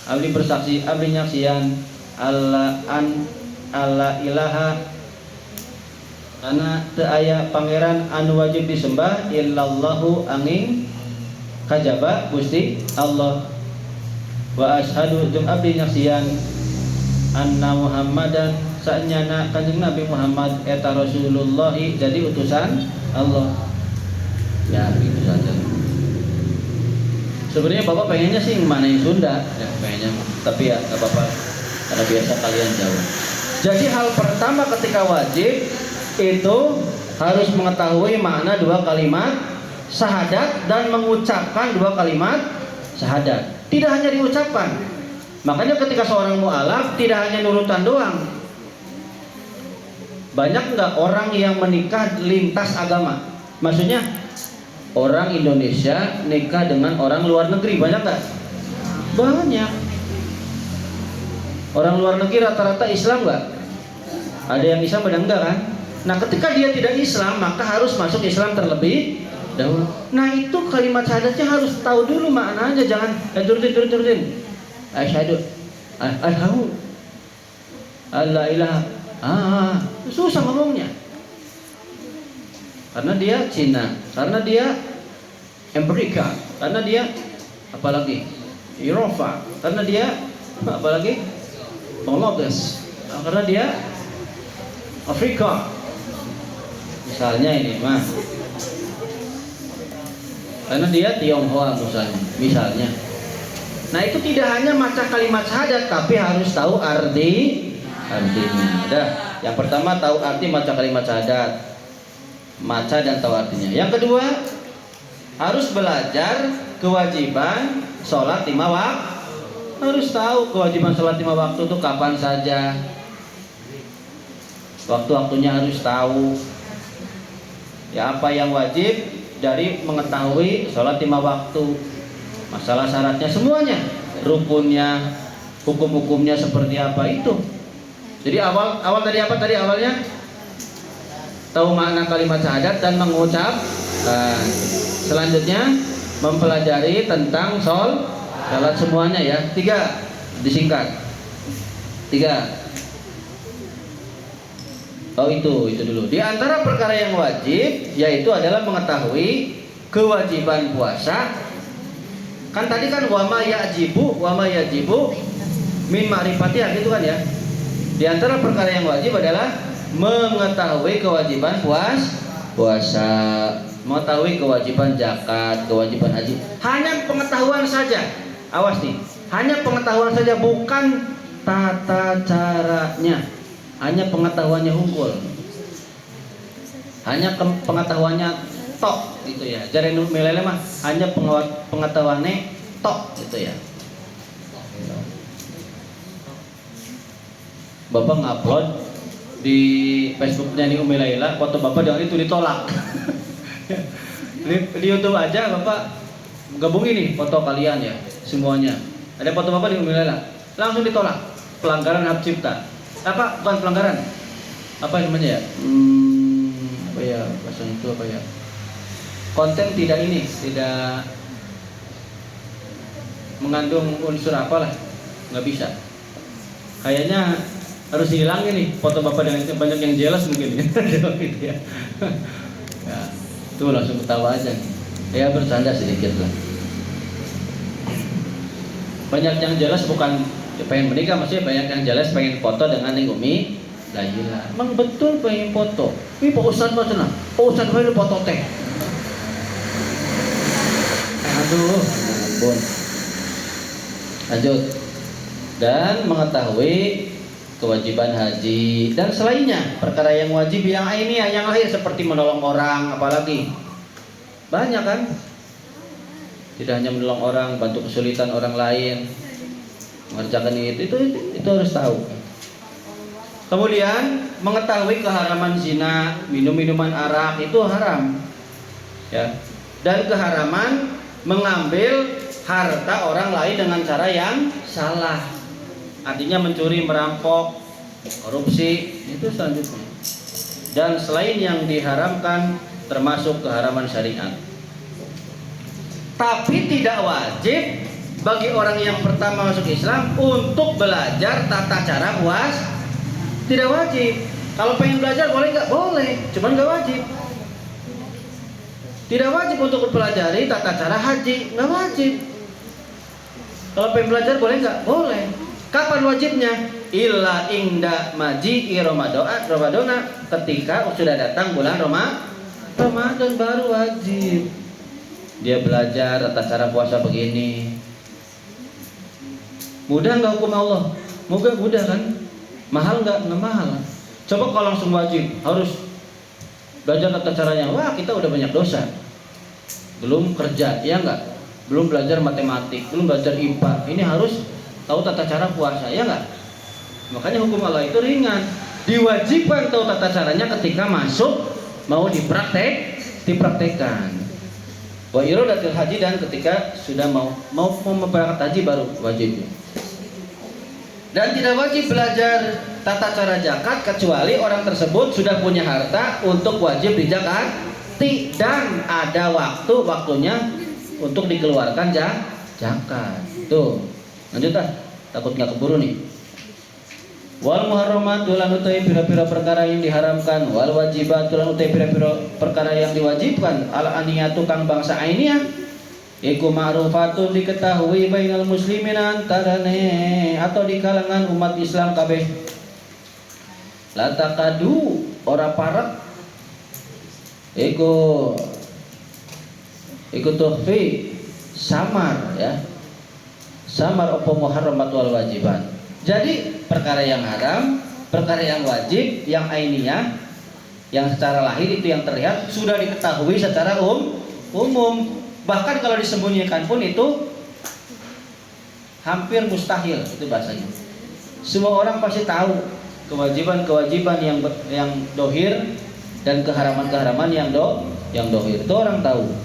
abdi bersaksi abdi nyaksian alla ilaha karena teu aya pangeran anu wajib disembah illallahu angin kajaba Gusti Allah wa asyhadu jeung abdi nyaksian anna Muhammadan sanyana kanjeng Nabi Muhammad eta Rasulullah jadi utusan Allah ya gitu saja. Sebenarnya Bapak pengennya sih ngomongin Sunda ya pengennya tapi ya nggak apa-apa karena biasa kalian jauh. Jadi hal pertama ketika wajib itu harus mengetahui makna dua kalimat syahadat dan mengucapkan dua kalimat syahadat. Tidak hanya diucapkan. Makanya ketika seorang mu'alaf tidak hanya nurutan doang. Banyak nggak orang yang menikah lintas agama? Maksudnya orang Indonesia nikah dengan orang luar negeri banyak nggak? Banyak. Orang luar negeri rata-rata Islam nggak? Ada yang Islam ada enggak kan? Nah ketika dia tidak Islam maka harus masuk Islam terlebih dahulu. Nah itu kalimat syahadatnya harus tahu dulu maknanya, jangan turutin. Asyhadu alla ilaha susah ngomongnya. Karena dia Cina, karena dia Amerika, karena dia apalagi Eropa, karena dia apalagi Bangladesh, karena dia Afrika. Misalnya ini mah karena dia Tionghoa misalnya. Nah itu tidak hanya maca kalimat syahadat tapi harus tahu artinya. Dah, yang pertama tahu arti maca kalimat syahadat, maca dan tahu artinya. Yang kedua harus belajar kewajiban sholat 5 waktu. Harus tahu kewajiban sholat 5 waktu itu kapan saja, waktu-waktunya harus tahu. Ya apa yang wajib dari mengetahui sholat 5 waktu, masalah syaratnya semuanya, rukunnya, hukum-hukumnya seperti apa itu. Jadi awal tadi apa tadi awalnya? Tahu makna kalimat syahadat dan mengucap. Selanjutnya mempelajari tentang sholat semuanya ya. 3 disingkat. 3. Oh itu dulu. Di antara perkara yang wajib yaitu adalah mengetahui kewajiban puasa. Kan tadi kan wama yajibu min ma'rifatih gitu kan ya. Di antara perkara yang wajib adalah mengetahui kewajiban puasa, mengetahui kewajiban zakat, kewajiban haji. Hanya pengetahuan saja. Awas nih. Hanya pengetahuan saja bukan tata caranya. Hanya pengetahuannya unggul, hanya pengetahuannya tok gitu ya. Jare nu melele mah hanya pengetahuannya tok gitu ya. Bapak ngupload di Facebooknya nih Umi Laila foto Bapak dengan itu ditolak. Di YouTube aja Bapak gabungin nih foto kalian ya semuanya. Ada foto Bapak di Umi Laila langsung ditolak, pelanggaran hak cipta. Apa bukan pelanggaran? Apa namanya ya? Apa ya bahasa itu apa ya? Konten tidak tidak mengandung unsur apalah, nggak bisa. Kayaknya harus dihilangin nih foto Bapak dengan banyak yang jelas mungkin gitu ya. Ya, tuh langsung ketawa aja nih. Ya bercanda sedikit lah. Banyak yang jelas bukan pengen menikah, maksudnya banyak yang jelas pengen foto dengan Neng Umi Laila. Emang betul pengen foto. Ini Pak Ustadz mah cenah. Pak Ustadz pengen foto teh. Aduh, ampun. Lanjut. Dan mengetahui kewajiban haji dan selainnya, perkara yang wajib yang ainiyah yang lahir seperti menolong orang, apalagi banyak kan? Tidak hanya menolong orang, bantu kesulitan orang lain, mengerjakan itu harus tahu. Kemudian mengetahui keharaman zina, minum-minuman arak itu haram. Ya. Dan keharaman mengambil harta orang lain dengan cara yang salah. Artinya mencuri, merampok, korupsi, itu selanjutnya. Dan selain yang diharamkan termasuk keharaman syariat. Tapi tidak wajib bagi orang yang pertama masuk Islam untuk belajar tata cara puasa. Tidak wajib. Kalau pengen belajar boleh nggak? Boleh, cuman nggak wajib. Tidak wajib untuk mempelajari tata cara haji, nggak wajib. Kalau pengen belajar boleh nggak? Boleh. Kapan wajibnya? Illa inda maji'i Ramadana, ketika sudah datang bulan Ramadan baru wajib. Dia belajar tata cara puasa begini. Mudah nggak hukum Allah? Mudah kan? Mahal nggak? Nggak mahal. Coba kalau langsung wajib harus belajar tata caranya. Wah, kita udah banyak dosa. Belum kerja, ya nggak? Belum belajar matematik, belum belajar IPA. Ini harus tahu tata cara puasa, ya nggak? Makanya hukum Allah itu ringan. Diwajibkan tahu tata caranya ketika masuk, mau dipraktekkan. Wa iradatul haji, dan ketika sudah mau berangkat haji baru wajib. Dan tidak wajib belajar tata cara zakat kecuali orang tersebut sudah punya harta untuk wajib dizakati dan ada waktunya untuk dikeluarkan zakat. Tuh, lanjut ah, takut nggak keburu nih. Wal muharramatu lan utai pira-pira perkara yang diharamkan, wal wajibatu lan utai pira-pira perkara yang diwajibkan, al aniyatu kang bangsa ainiyah iku ma'rufatun diketahui bainal muslimin antarane atau di kalangan umat Islam kabeh. La taqadu ora parek iku tuhfi samar, ya. Samar apa muharramat wal wajiban. Jadi perkara yang haram, perkara yang wajib, yang ainiyah, yang secara lahir itu yang terlihat sudah diketahui secara umum. Bahkan kalau disembunyikan pun itu hampir mustahil, itu bahasanya. Semua orang pasti tahu kewajiban-kewajiban yang dohir dan keharaman-keharaman yang dohir. Itu orang tahu.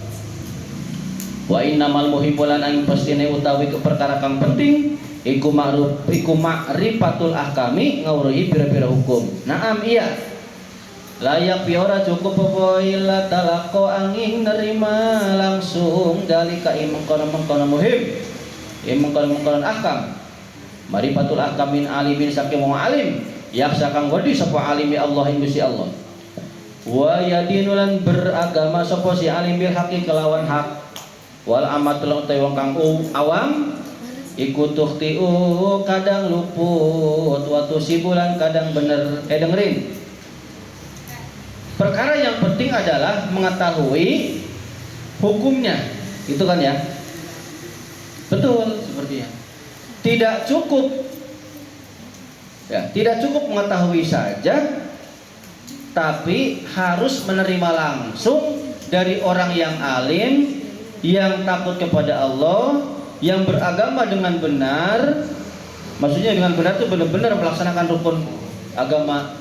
Wa innamal muhibbulan aing pastine utawi perkara kang penting iku ma'rifatul ahkami ngawruhi pira-pira hukum. Naam iya. Layak piora cukup popoila talako angin nerima langsung dalika imengkono muhim. Imengkono ahkam. Marifatul ahkam min alimin saking wong alim. Yaksa kang wedi sapa alimi Allah ing Gusti Allah. Wa yadinulan beragama sapa si alim bil haqi kelawan hak. Wal amatul utai wong kang awam iku tukhtiu kadang luput waktu sibulan kadang bener. Dengerin. Perkara yang penting adalah mengetahui hukumnya. Itu kan ya? Betul sepertinya. Tidak cukup mengetahui saja, tapi harus menerima langsung dari orang yang alim, yang takut kepada Allah, yang beragama dengan benar. Maksudnya dengan benar itu benar-benar melaksanakan rukun agama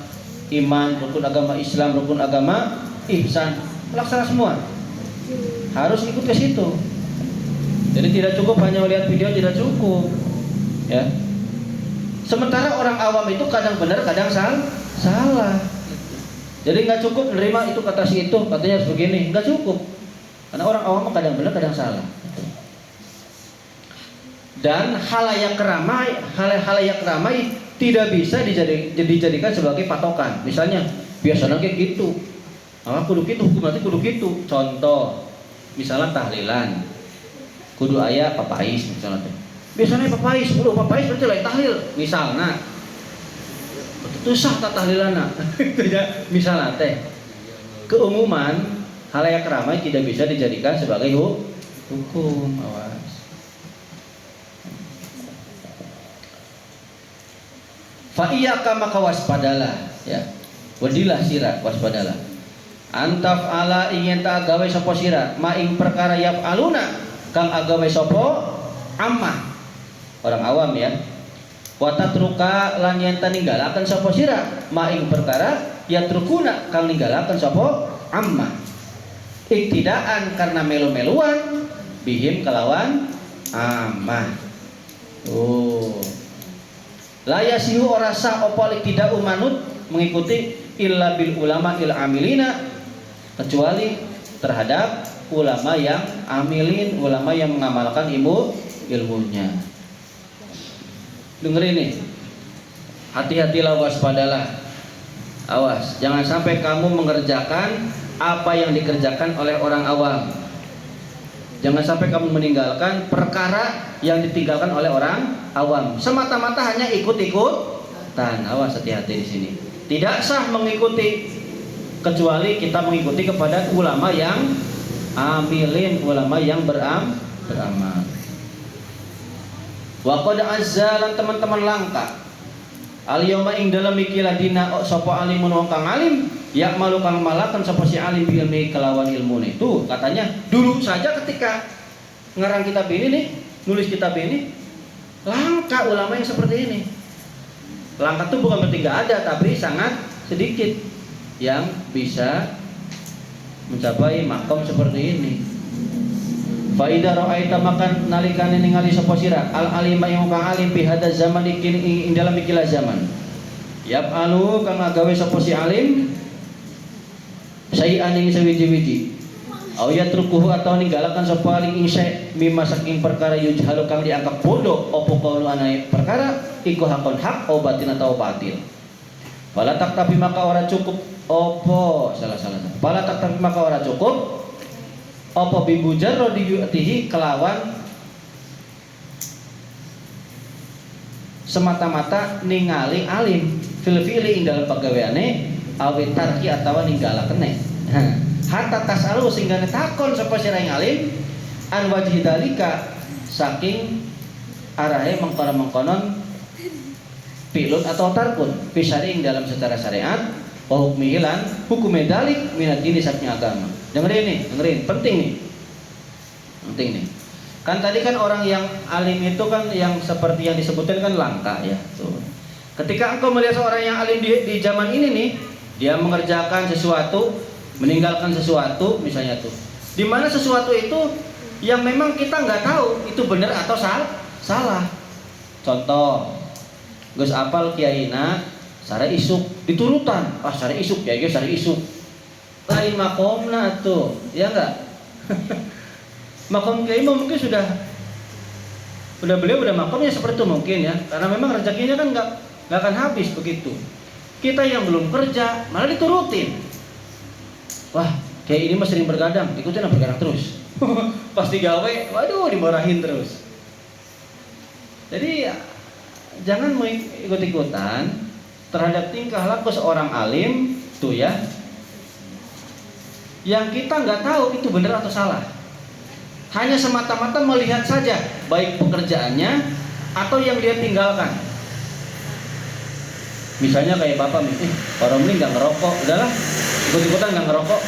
iman, rukun agama Islam, rukun agama ihsan, melaksanakan semua. Harus ikut ke situ. Jadi tidak cukup hanya melihat video, tidak cukup. Ya. Sementara orang awam itu kadang benar, kadang salah. Jadi nggak cukup menerima itu kata si itu, katanya harus begini, nggak cukup. Karena orang awam kadang benar, kadang salah. Dan halayak ramai tidak bisa dijadikan sebagai patokan. Misalnya biasanya kayak gitu, kudu gitu, hukum nanti kudu gitu. Contoh, misalnya tahlilan, kudu aya papais misalnya. Biasanya papais berarti lain tahlil. Misalnya, itu sah tak tahlilana. Itu ya, misalnya teh. Keumuman halayak ramai tidak bisa dijadikan sebagai hukum. Awas. Fa'iyaka maka waspadalah, ya. Wadilah sira, waspadalah. Antaf ala ingin tak agawe sopo sira, ma ing perkara yap aluna kang agawe sopo ammah, orang awam ya. wa tatruka lan yen ninggalaken sapa sira ma ing perkara ya trukuna kang ninggalaken sapa amma iktidaan karena melu-meluan bihim kelawan amma. La yasihu ora sah apa tidak manut mengikuti illa bil ulama il amilina kecuali terhadap ulama yang amilin, ulama yang mengamalkan ilmunya. Dengerin nih, hati-hatilah, waspadalah, awas, jangan sampai kamu mengerjakan apa yang dikerjakan oleh orang awam. Jangan sampai kamu meninggalkan perkara yang ditinggalkan oleh orang awam semata-mata hanya ikut-ikutan. Awas, hati-hati di sini. Tidak sah mengikuti kecuali kita mengikuti kepada ulama yang amilin, ulama yang beramal. Wa qad azzalan teman-teman langka al yauma ing dalam ikilah dina sapa alimun wong kang alim ya malu kang malakan sapa si alim bi ilmi kelawan ilmune. Itu katanya dulu saja ketika ngarang kitab ini nih, nulis kitab ini, langka ulama yang seperti ini. Langka itu bukan berarti nggak ada, tapi sangat sedikit yang bisa mencapai makom seperti ini. Faidah ra'aita makan nalikane ningali sapa sira al alima yang kang alim fi hada zaman ing dalam ikilah zaman. Yaf'alu kang agawe sapa si alim sayan ing sewiji-wiji. Au yatrukuhu atau ninggalakan sapa alim ing syai mimma saking perkara yujhalu kang dianggap bodoh apa kaulu anae perkara iku hakon hak o batin atau batil. Fala tak tapi maka ora cukup opo salah. Fala tak tapi maka ora cukup apa bibujar rodiyutihi kelawan semata-mata ningali alim fil fi'li ing dalam pagaweane awit tarki atawa ninggalakene. Hatta tasalu sehingga takon sapa sira ing alim an wajhi dalika saking arahe mengkonon pilut atau tarkun fisari ing dalam secara syariat wa hukmi lan hukum dalik minad dini saking agama. Dengerin, penting nih. Kan tadi kan orang yang alim itu kan yang seperti yang disebutkan kan langka ya. Tuh. Ketika engkau melihat seorang yang alim di zaman ini nih, dia mengerjakan sesuatu, meninggalkan sesuatu, misalnya tuh. Di mana sesuatu itu yang memang kita nggak tahu itu benar atau salah. Contoh, Gus apal kiaina sare isuk diturutan, sare isuk ya, sare isuk. Lain makomna tuh, ya enggak? Makom kiai mungkin sudah beliau udah makomnya seperti itu mungkin ya, karena memang rezekinya kan nggak akan habis begitu. Kita yang belum kerja malah diturutin. Wah, kiai ini mah sering bergadang, ikutin bergadang terus. Pasti gawe, waduh dimarahin terus. Jadi jangan ikut-ikutan terhadap tingkah laku seorang alim tuh ya. Yang kita nggak tahu itu benar atau salah, hanya semata-mata melihat saja baik pekerjaannya atau yang dia tinggalkan. Misalnya kayak bapak nih, orang ini nggak ngerokok, udahlah ikut-ikutan nggak ngerokok,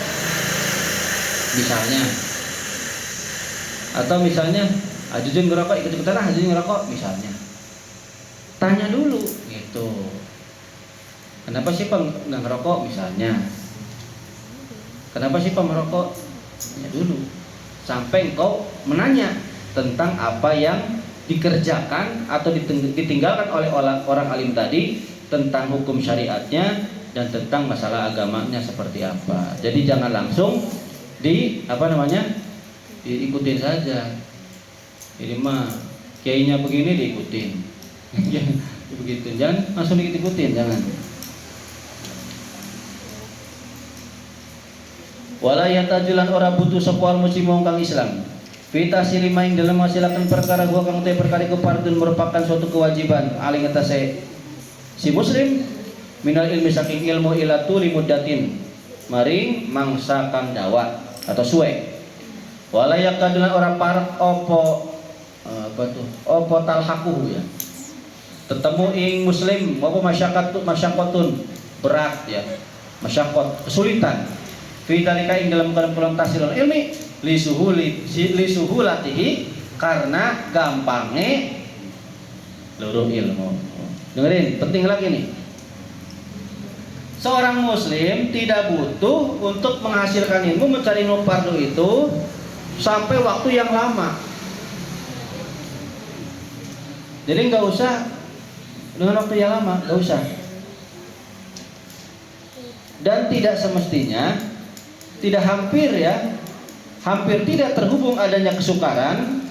misalnya. Atau misalnya Ajujun ngerokok, ikut-ikutan Ajujun ngerokok, misalnya. Tanya dulu, gitu. Kenapa sih Pak nggak ngerokok, misalnya? Kenapa sih Pak merokok? Ya dulu. Sampai engkau menanya tentang apa yang dikerjakan atau ditinggalkan oleh orang alim tadi, tentang hukum syariatnya dan tentang masalah agamanya seperti apa. Jadi jangan langsung diikutin saja. Ini mah kiainya begini diikutin. Begitu, jangan langsung diikutin, jangan. Wala yatajulan ora butuh sapa muslim kang Islam. Fita silima ing dalam ngasilaken perkara gua kang te perkara iku fardun merupakan suatu kewajiban aling atase si muslim minal ilmi saking ilmu ila tuli muddatin maring mangsa kang dawa atau suwe. Wala yakadulan ora parek opo talhaquhu ya. Tetemu ing muslim apa masyaqqatun berat ya. Masyaqqat kesulitan. Fitalika ing dalam kolom tahsilul ilmi lisuhulatihi karena gampangnya luruh ilmu. Dengerin, penting lagi nih. Seorang muslim tidak butuh untuk menghasilkan ilmu, mencari ilmu fardu itu sampai waktu yang lama. Jadi nggak usah dengan waktu yang lama, nggak usah. Dan tidak semestinya, tidak hampir tidak terhubung adanya kesukaran,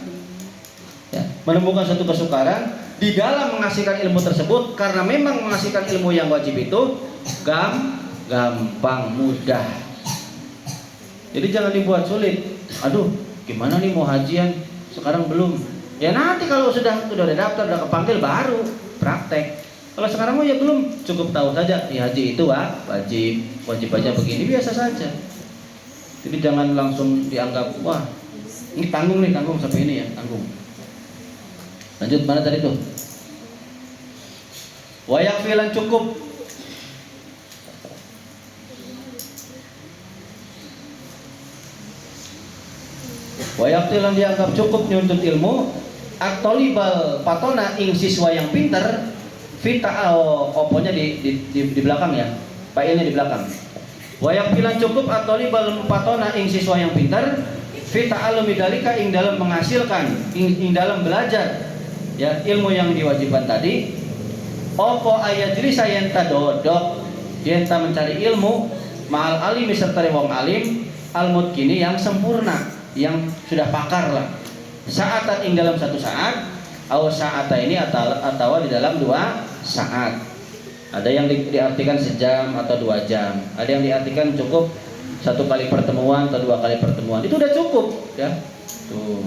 ya, menemukan satu kesukaran di dalam menghasilkan ilmu tersebut, karena memang menghasilkan ilmu yang wajib itu gampang, mudah. Jadi jangan dibuat sulit. Aduh, gimana nih mau hajian? Sekarang belum. Ya nanti kalau sudah ada daftar, udah kepanggil baru praktek. Kalau sekarang mau ya belum, cukup tahu saja ya haji itu wajib aja begini, biasa saja. Jadi jangan langsung dianggap wah ini tanggung sampai ini ya, tanggung. Lanjut, mana tadi tuh? Wayak filan cukup. Wayak filan dianggap cukup nyuntut ilmu. Aktolibal patona ing siswa yang pinter. Vita oponya di belakang ya, pailnya di belakang. Wayak filan cukup aktolibal patona ing siswa yang pinter. Vita alumidalika ing dalam menghasilkan, ing dalam belajar ya ilmu yang diwajibkan tadi. Opo ayat jadi saya dodok yenta mencari ilmu mahal alim serta wong alim almut kini yang sempurna, yang sudah pakar lah. Saatan ing dalam satu saat, atau saata ini atau di dalam 2 saat. Ada yang diartikan sejam atau 2 jam. Ada yang diartikan cukup 1 kali pertemuan atau 2 kali pertemuan. Itu udah cukup ya. Tuh.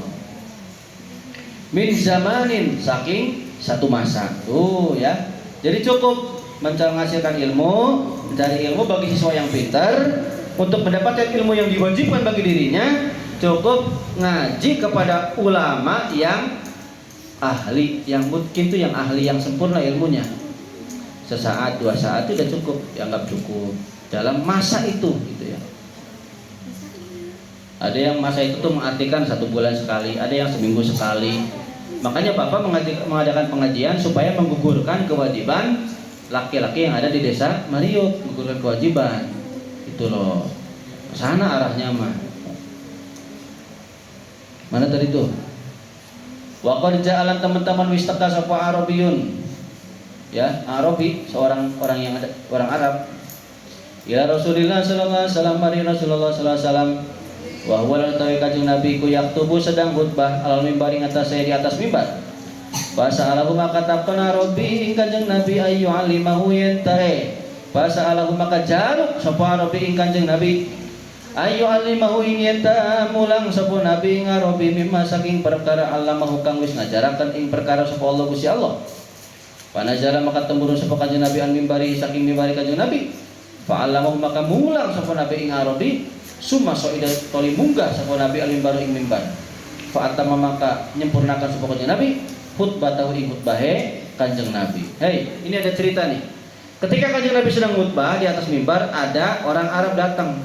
Min zamanin, saking satu masa. Tuh ya. Jadi cukup menghasilkan ilmu, mencari ilmu bagi siswa yang pintar untuk mendapatkan ilmu yang diwajibkan bagi dirinya. Cukup ngaji kepada ulama yang ahli, yang mungkin itu yang ahli, yang sempurna ilmunya. Sesaat 2 saat itu udah cukup, dianggap cukup dalam masa itu gitu ya. Ada yang masa itu tuh mengartikan 1 bulan sekali, ada yang seminggu sekali. Makanya Bapak mengadakan pengajian supaya menggugurkan kewajiban laki-laki yang ada di desa Mariuk, menggugurkan kewajiban. Itu loh. Kesana arahnya mah. Mana tadi tuh? Wa qad ja'alan teman-teman wistaka sapa Arabiyun. Ya, Arabi seorang orang yang ada, orang Arab. Ya Rasulullah sallallahu alaihi wasallam, mari Rasulullah sallallahu alaihi wasallam wa huwa lantawi kanjeng Nabi ku yaktubu sedang khutbah alal mimbar ing atas saya di atas mimbar. Bahasa alahu maka takon Arabi ing kanjeng Nabi ayu alimahu yantae. Bahasa alahu maka jaruk sapa Arabi ing kanjeng Nabi ayu alimahu ing yenta mulang sapa nabi ngarobi mimma saking perkara alamahu kang wis ngajaraken ing perkara sapa Allah Gusti Allah. Panajara maka temurun sapa kanjeng Nabi an mimbari saking mimbari kanjeng Nabi. Fa alamahu maka mulang sapa nabi ing ngarobi summa soida toli munggah sapa nabi al mimbar ing mimbar. Fa atama maka nyempurnakan sapa kanjeng Nabi khutbatahu ing khutbahe kanjeng Nabi. Hei, ini ada cerita nih. Ketika kanjeng Nabi sedang khutbah di atas mimbar, ada orang Arab datang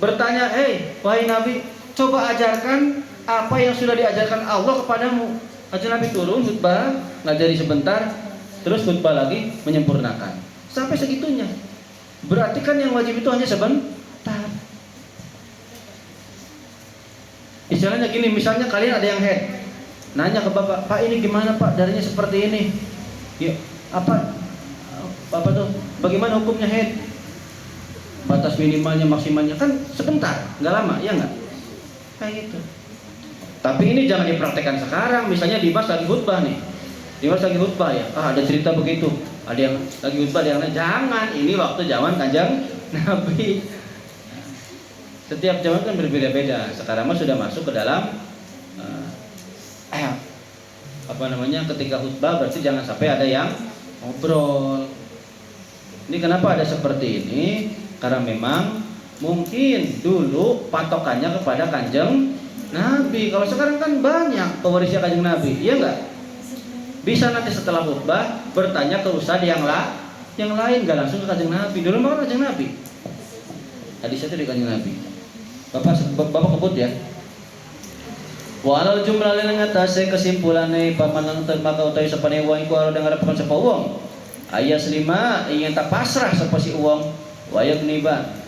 bertanya, wahai Nabi, coba ajarkan apa yang sudah diajarkan Allah kepadamu. Kanjeng Nabi turun khutbah, ngajari sebentar, terus khutbah lagi, menyempurnakan. Sampai segitunya. Berarti kan yang wajib itu hanya sebentar. Istilahnya gini, misalnya kalian ada yang head, nanya ke bapak, Pak ini gimana Pak, darahnya seperti ini. Ya, apa tuh? Bagaimana hukumnya head? Batas minimalnya maksimalnya kan sebentar, nggak lama, ya nggak? Kayak gitu. Tapi ini jangan dipraktekkan sekarang. Misalnya Dimas lagi khutbah nih, Dimas lagi khutbah ya, ada cerita begitu, ada yang lagi khutbah, ada yang lain. Jangan, ini waktu zaman kanjeng Nabi. Setiap zaman kan berbeda-beda. Sekarang mah sudah masuk ke dalam ketika khutbah berarti jangan sampai ada yang ngobrol. Ini kenapa ada seperti ini? Karena memang mungkin dulu patokannya kepada kanjeng Nabi. Kalau sekarang kan banyak pewarisnya kanjeng Nabi, iya enggak? Bisa nanti setelah khutbah bertanya ke ustadz yang lain, enggak langsung ke kanjeng Nabi. Dulu mah kanjeng Nabi. Hadisnya itu di kanjeng Bapak kebut ya. Walal jumlah lang atase kesimpulan ni pamanang maka utawi sapane wong iku aro ngarepkan sapa wong. Ayas 5 ingin tak pasrah sapa si wong wayag niba.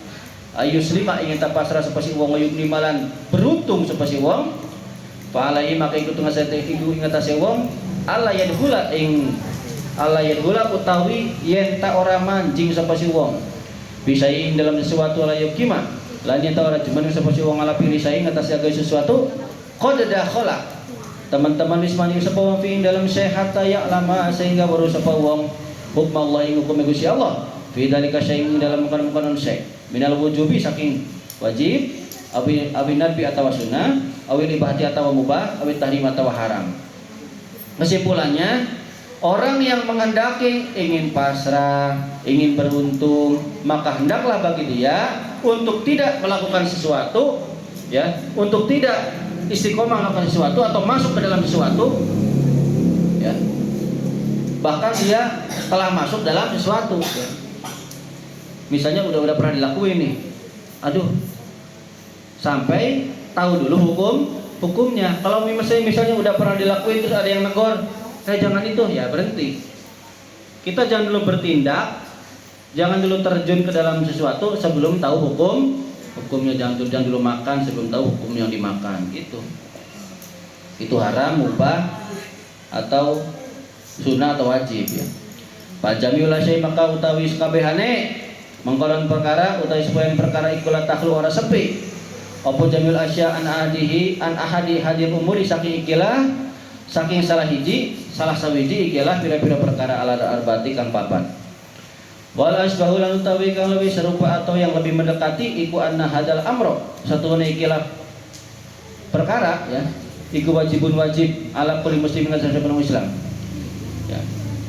Ayus 5 ingin tak pasrah sapa si wong wayag nimalan beruntung sapa si wong. Falai maka iku tengah sate iku ing atase wong Allah yadhula utawi yen tak ora manjing sapa si wong. Bisa ing dalam sesuatu la yukima. Lan yen tak ora jumeneng sapa si wong ala pilih saing atas jaga sesuatu qad dakhala teman-teman wismani sapa wong fi dalam sehat ya lama sehingga baru sapa wong hukum Allah ing hukum Gusti Allah fi dalika syai'in dalam makanan syai' minal wujubi saking wajib awi nabi atau sunnah awi ibahati atau mubah awi tahrim atau haram. Kesimpulannya orang yang menghendaki ingin pasrah, ingin beruntung, maka hendaklah bagi dia untuk tidak melakukan sesuatu, ya, untuk tidak istiqomah melakukan sesuatu atau masuk ke dalam sesuatu, ya. Bahkan dia telah masuk dalam sesuatu, ya. Misalnya udah pernah dilakuin nih, aduh, sampai tahu dulu hukumnya. Kalau misalnya udah pernah dilakuin terus ada yang negor, jangan itu, ya berhenti. Kita jangan dulu bertindak, jangan dulu terjun ke dalam sesuatu sebelum tahu hukumnya. Jangan dulu makan sebelum tahu hukumnya yang dimakan, gitu. Itu haram, mubah, atau sunnah atau wajib, ya. Pajamiul syai maka utawi kabehane mangkolan perkara utawi sepoyan perkara ikulah takhlu ora sepi. Apa jamil asya an ahadi hadir umuri saking ikilah saking salah sawiji ikilah pira-pira perkara ala arbati kang papat. Wal asbahu lan utawi kang lebih serupa atau yang lebih mendekati iku anna hadal amro satune ikilah perkara, ya, iku wajib ala kulli muslimin sahabat Islam, ya.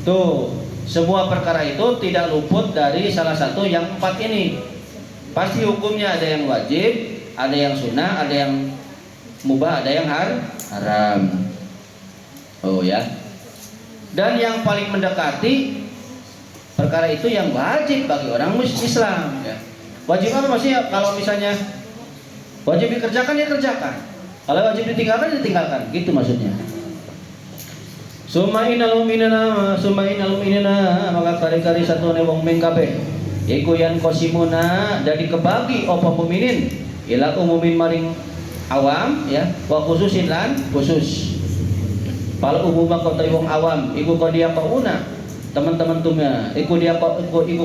Tuh, semua perkara itu tidak luput dari salah satu yang 4 ini. Pasti hukumnya ada yang wajib, ada yang sunnah, ada yang mubah, ada yang haram. Oh, ya. Dan yang paling mendekati perkara itu yang wajib bagi orang Islam, ya. Wajib apa maksudnya? Kalau misalnya wajib dikerjakan, ya kerjakan. Kalau wajib ditinggalkan, ditinggalkan. Gitu maksudnya. Sumainal mu'minina maka kari-kari satune wong ming kabeh iku yan qasimuna dadi kebagi apa mukminin ila umumin maring awam, ya, wa khususin lan khusus. Pal umum kok wong awam iku kodiya qauna teman-teman tumya iku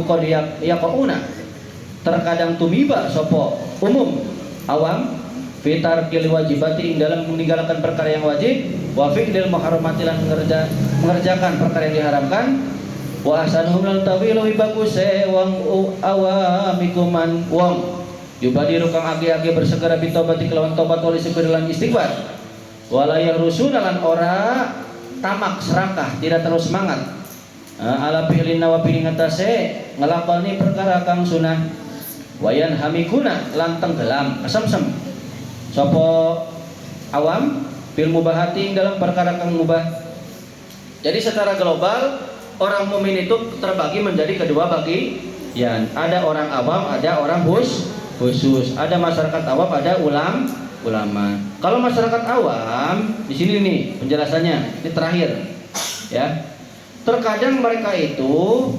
kodiya ya qauna terkadang tumiba sapa umum awam fitar kil wajibati ing dalam meninggalkan perkara yang wajib wa fi'lil muharramati lan mengerjakan perkara yang diharamkan wa ahsanuhum lan tawilu bagus wong awamikuman wong yubadiru kang agi-agi bersegera bitobati kelawan tobat wali lan istighfar wala yarusuna lan ora tamak serakah tidak terus semangat ala fi'lin wa fi'lin atase ngelakoni perkara kang sunah wayan hamikuna lan tenggelam kesemsem sapa awam bil mubahati dalam perkara kang mubah. Jadi secara global orang mukmin itu terbagi menjadi kedua bagian. Ada orang awam, ada orang khusus. Ada masyarakat awam, ada ulama. Kalau masyarakat awam di sini nih penjelasannya, ini terakhir, ya. Terkadang mereka itu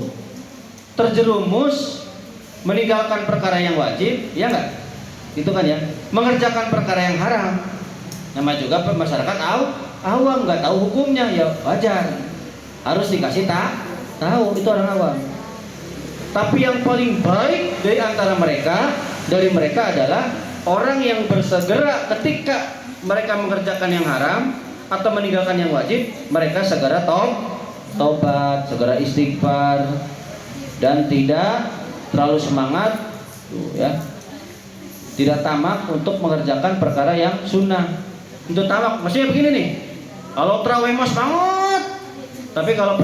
terjerumus meninggalkan perkara yang wajib, ya enggak? Itu kan, ya, mengerjakan perkara yang haram. Nama juga masyarakat awam nggak tahu hukumnya, ya wajar harus dikasih tahu, itu orang awam. Tapi yang paling baik dari mereka adalah orang yang bersegera ketika mereka mengerjakan yang haram atau meninggalkan yang wajib, mereka segera tobat, segera istighfar dan tidak terlalu semangat, ya, tidak tamak untuk mengerjakan perkara yang sunnah. Untuk tamak, maksudnya begini nih, kalau terawih mau semangat, tapi kalau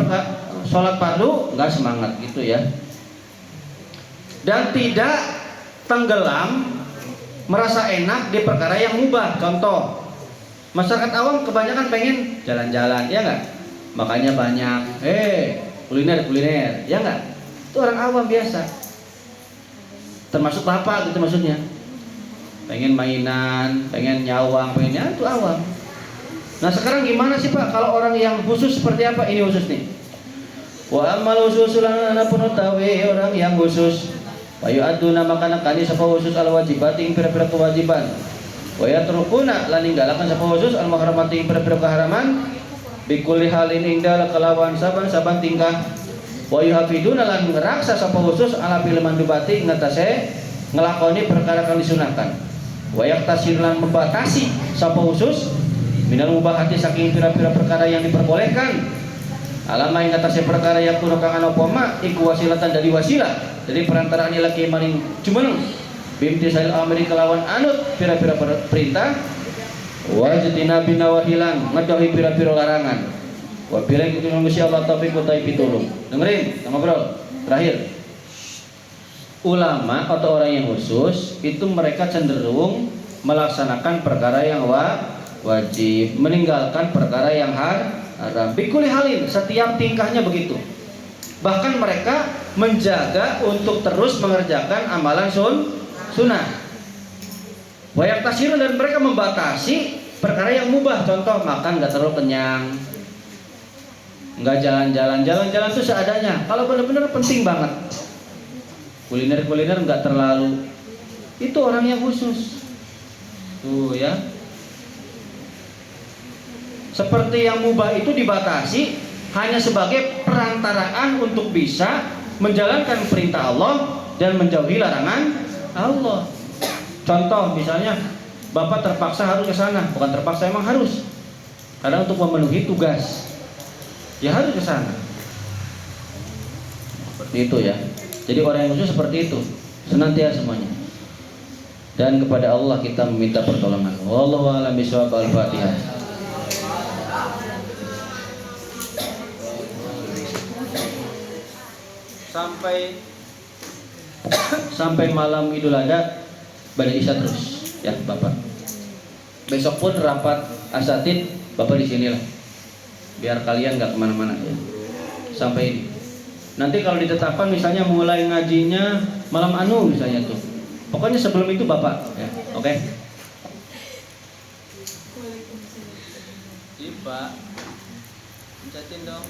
sholat fardu nggak semangat, gitu, ya. Dan tidak tenggelam merasa enak di perkara yang mubah. Contoh, masyarakat awam kebanyakan pengen jalan-jalan, ya nggak? Makanya banyak, kuliner, ya nggak? Itu orang awam biasa, termasuk bapak, gitu maksudnya. Pengen mainan, pengen nyawang, pengennya itu awam. Nah sekarang gimana sih Pak kalau orang yang khusus seperti apa? Ini khusus nih. Wa amal khusus ulana pun utawi orang yang khusus. Payu aduna makana kani sapa khusus al wajibati ing pira-pira kewajiban. Wa yatrukuna lan ninggalaken sapa khusus al muharramati ing pira-pira keharaman. Bikulli halin ing dal kelawan saban-saban tingkah. Wa yuhafiduna lan ngraksa sapa khusus ala fil mandubati ngatasé ngelakoni perkara kang disunahkan. Wa yaktasir lan membatasi sapa khusus minal mubahati saking pira-pira perkara yang diperbolehkan. Alama yang atasnya perkara yang kuno kang ana poma iku wasilatan dari wasilah. Jadi perantaraan laki maring cuman bimtisail amri kelawan anut pira-pira perintah wajtina binawahilan ngadahi pira-pira larangan. Wa bila itu Gusti Allah taufik utai pitulung. Dengerin, ngobrol. Terakhir. Ulama atau orang yang khusus itu mereka cenderung melaksanakan perkara yang wajib, meninggalkan perkara yang haram. Bikuli halin, setiap tingkahnya begitu. Bahkan mereka menjaga untuk terus mengerjakan amalan sunnah. Wayak tasirun, dan mereka membatasi perkara yang mubah. Contoh makan nggak terlalu kenyang, nggak jalan-jalan itu seadanya. Kalau benar-benar penting banget, kuliner nggak terlalu. Itu orang yang khusus. Tuh ya. Seperti yang mubah itu dibatasi hanya sebagai perantaraan untuk bisa menjalankan perintah Allah dan menjauhi larangan Allah. Contoh misalnya Bapak terpaksa harus ke sana, bukan terpaksa, emang harus. Karena untuk memenuhi tugas ya harus ke sana. Seperti itu ya. Jadi orang yang khusus seperti itu senantiasa semuanya. Dan kepada Allah kita meminta pertolongan. Wallahu a'lam bishawab. Al-Fatihah. Sampai malam Idul Adha pada Isya terus ya Bapak. Besok pun rapat asatid Bapak di sinilah. Biar kalian nggak kemana-mana ya. Sampai ini. Nanti kalau ditetapkan misalnya mulai ngajinya malam anu misalnya tuh. Pokoknya sebelum itu Bapak ya. Oke. Iya Pak. Catin dong.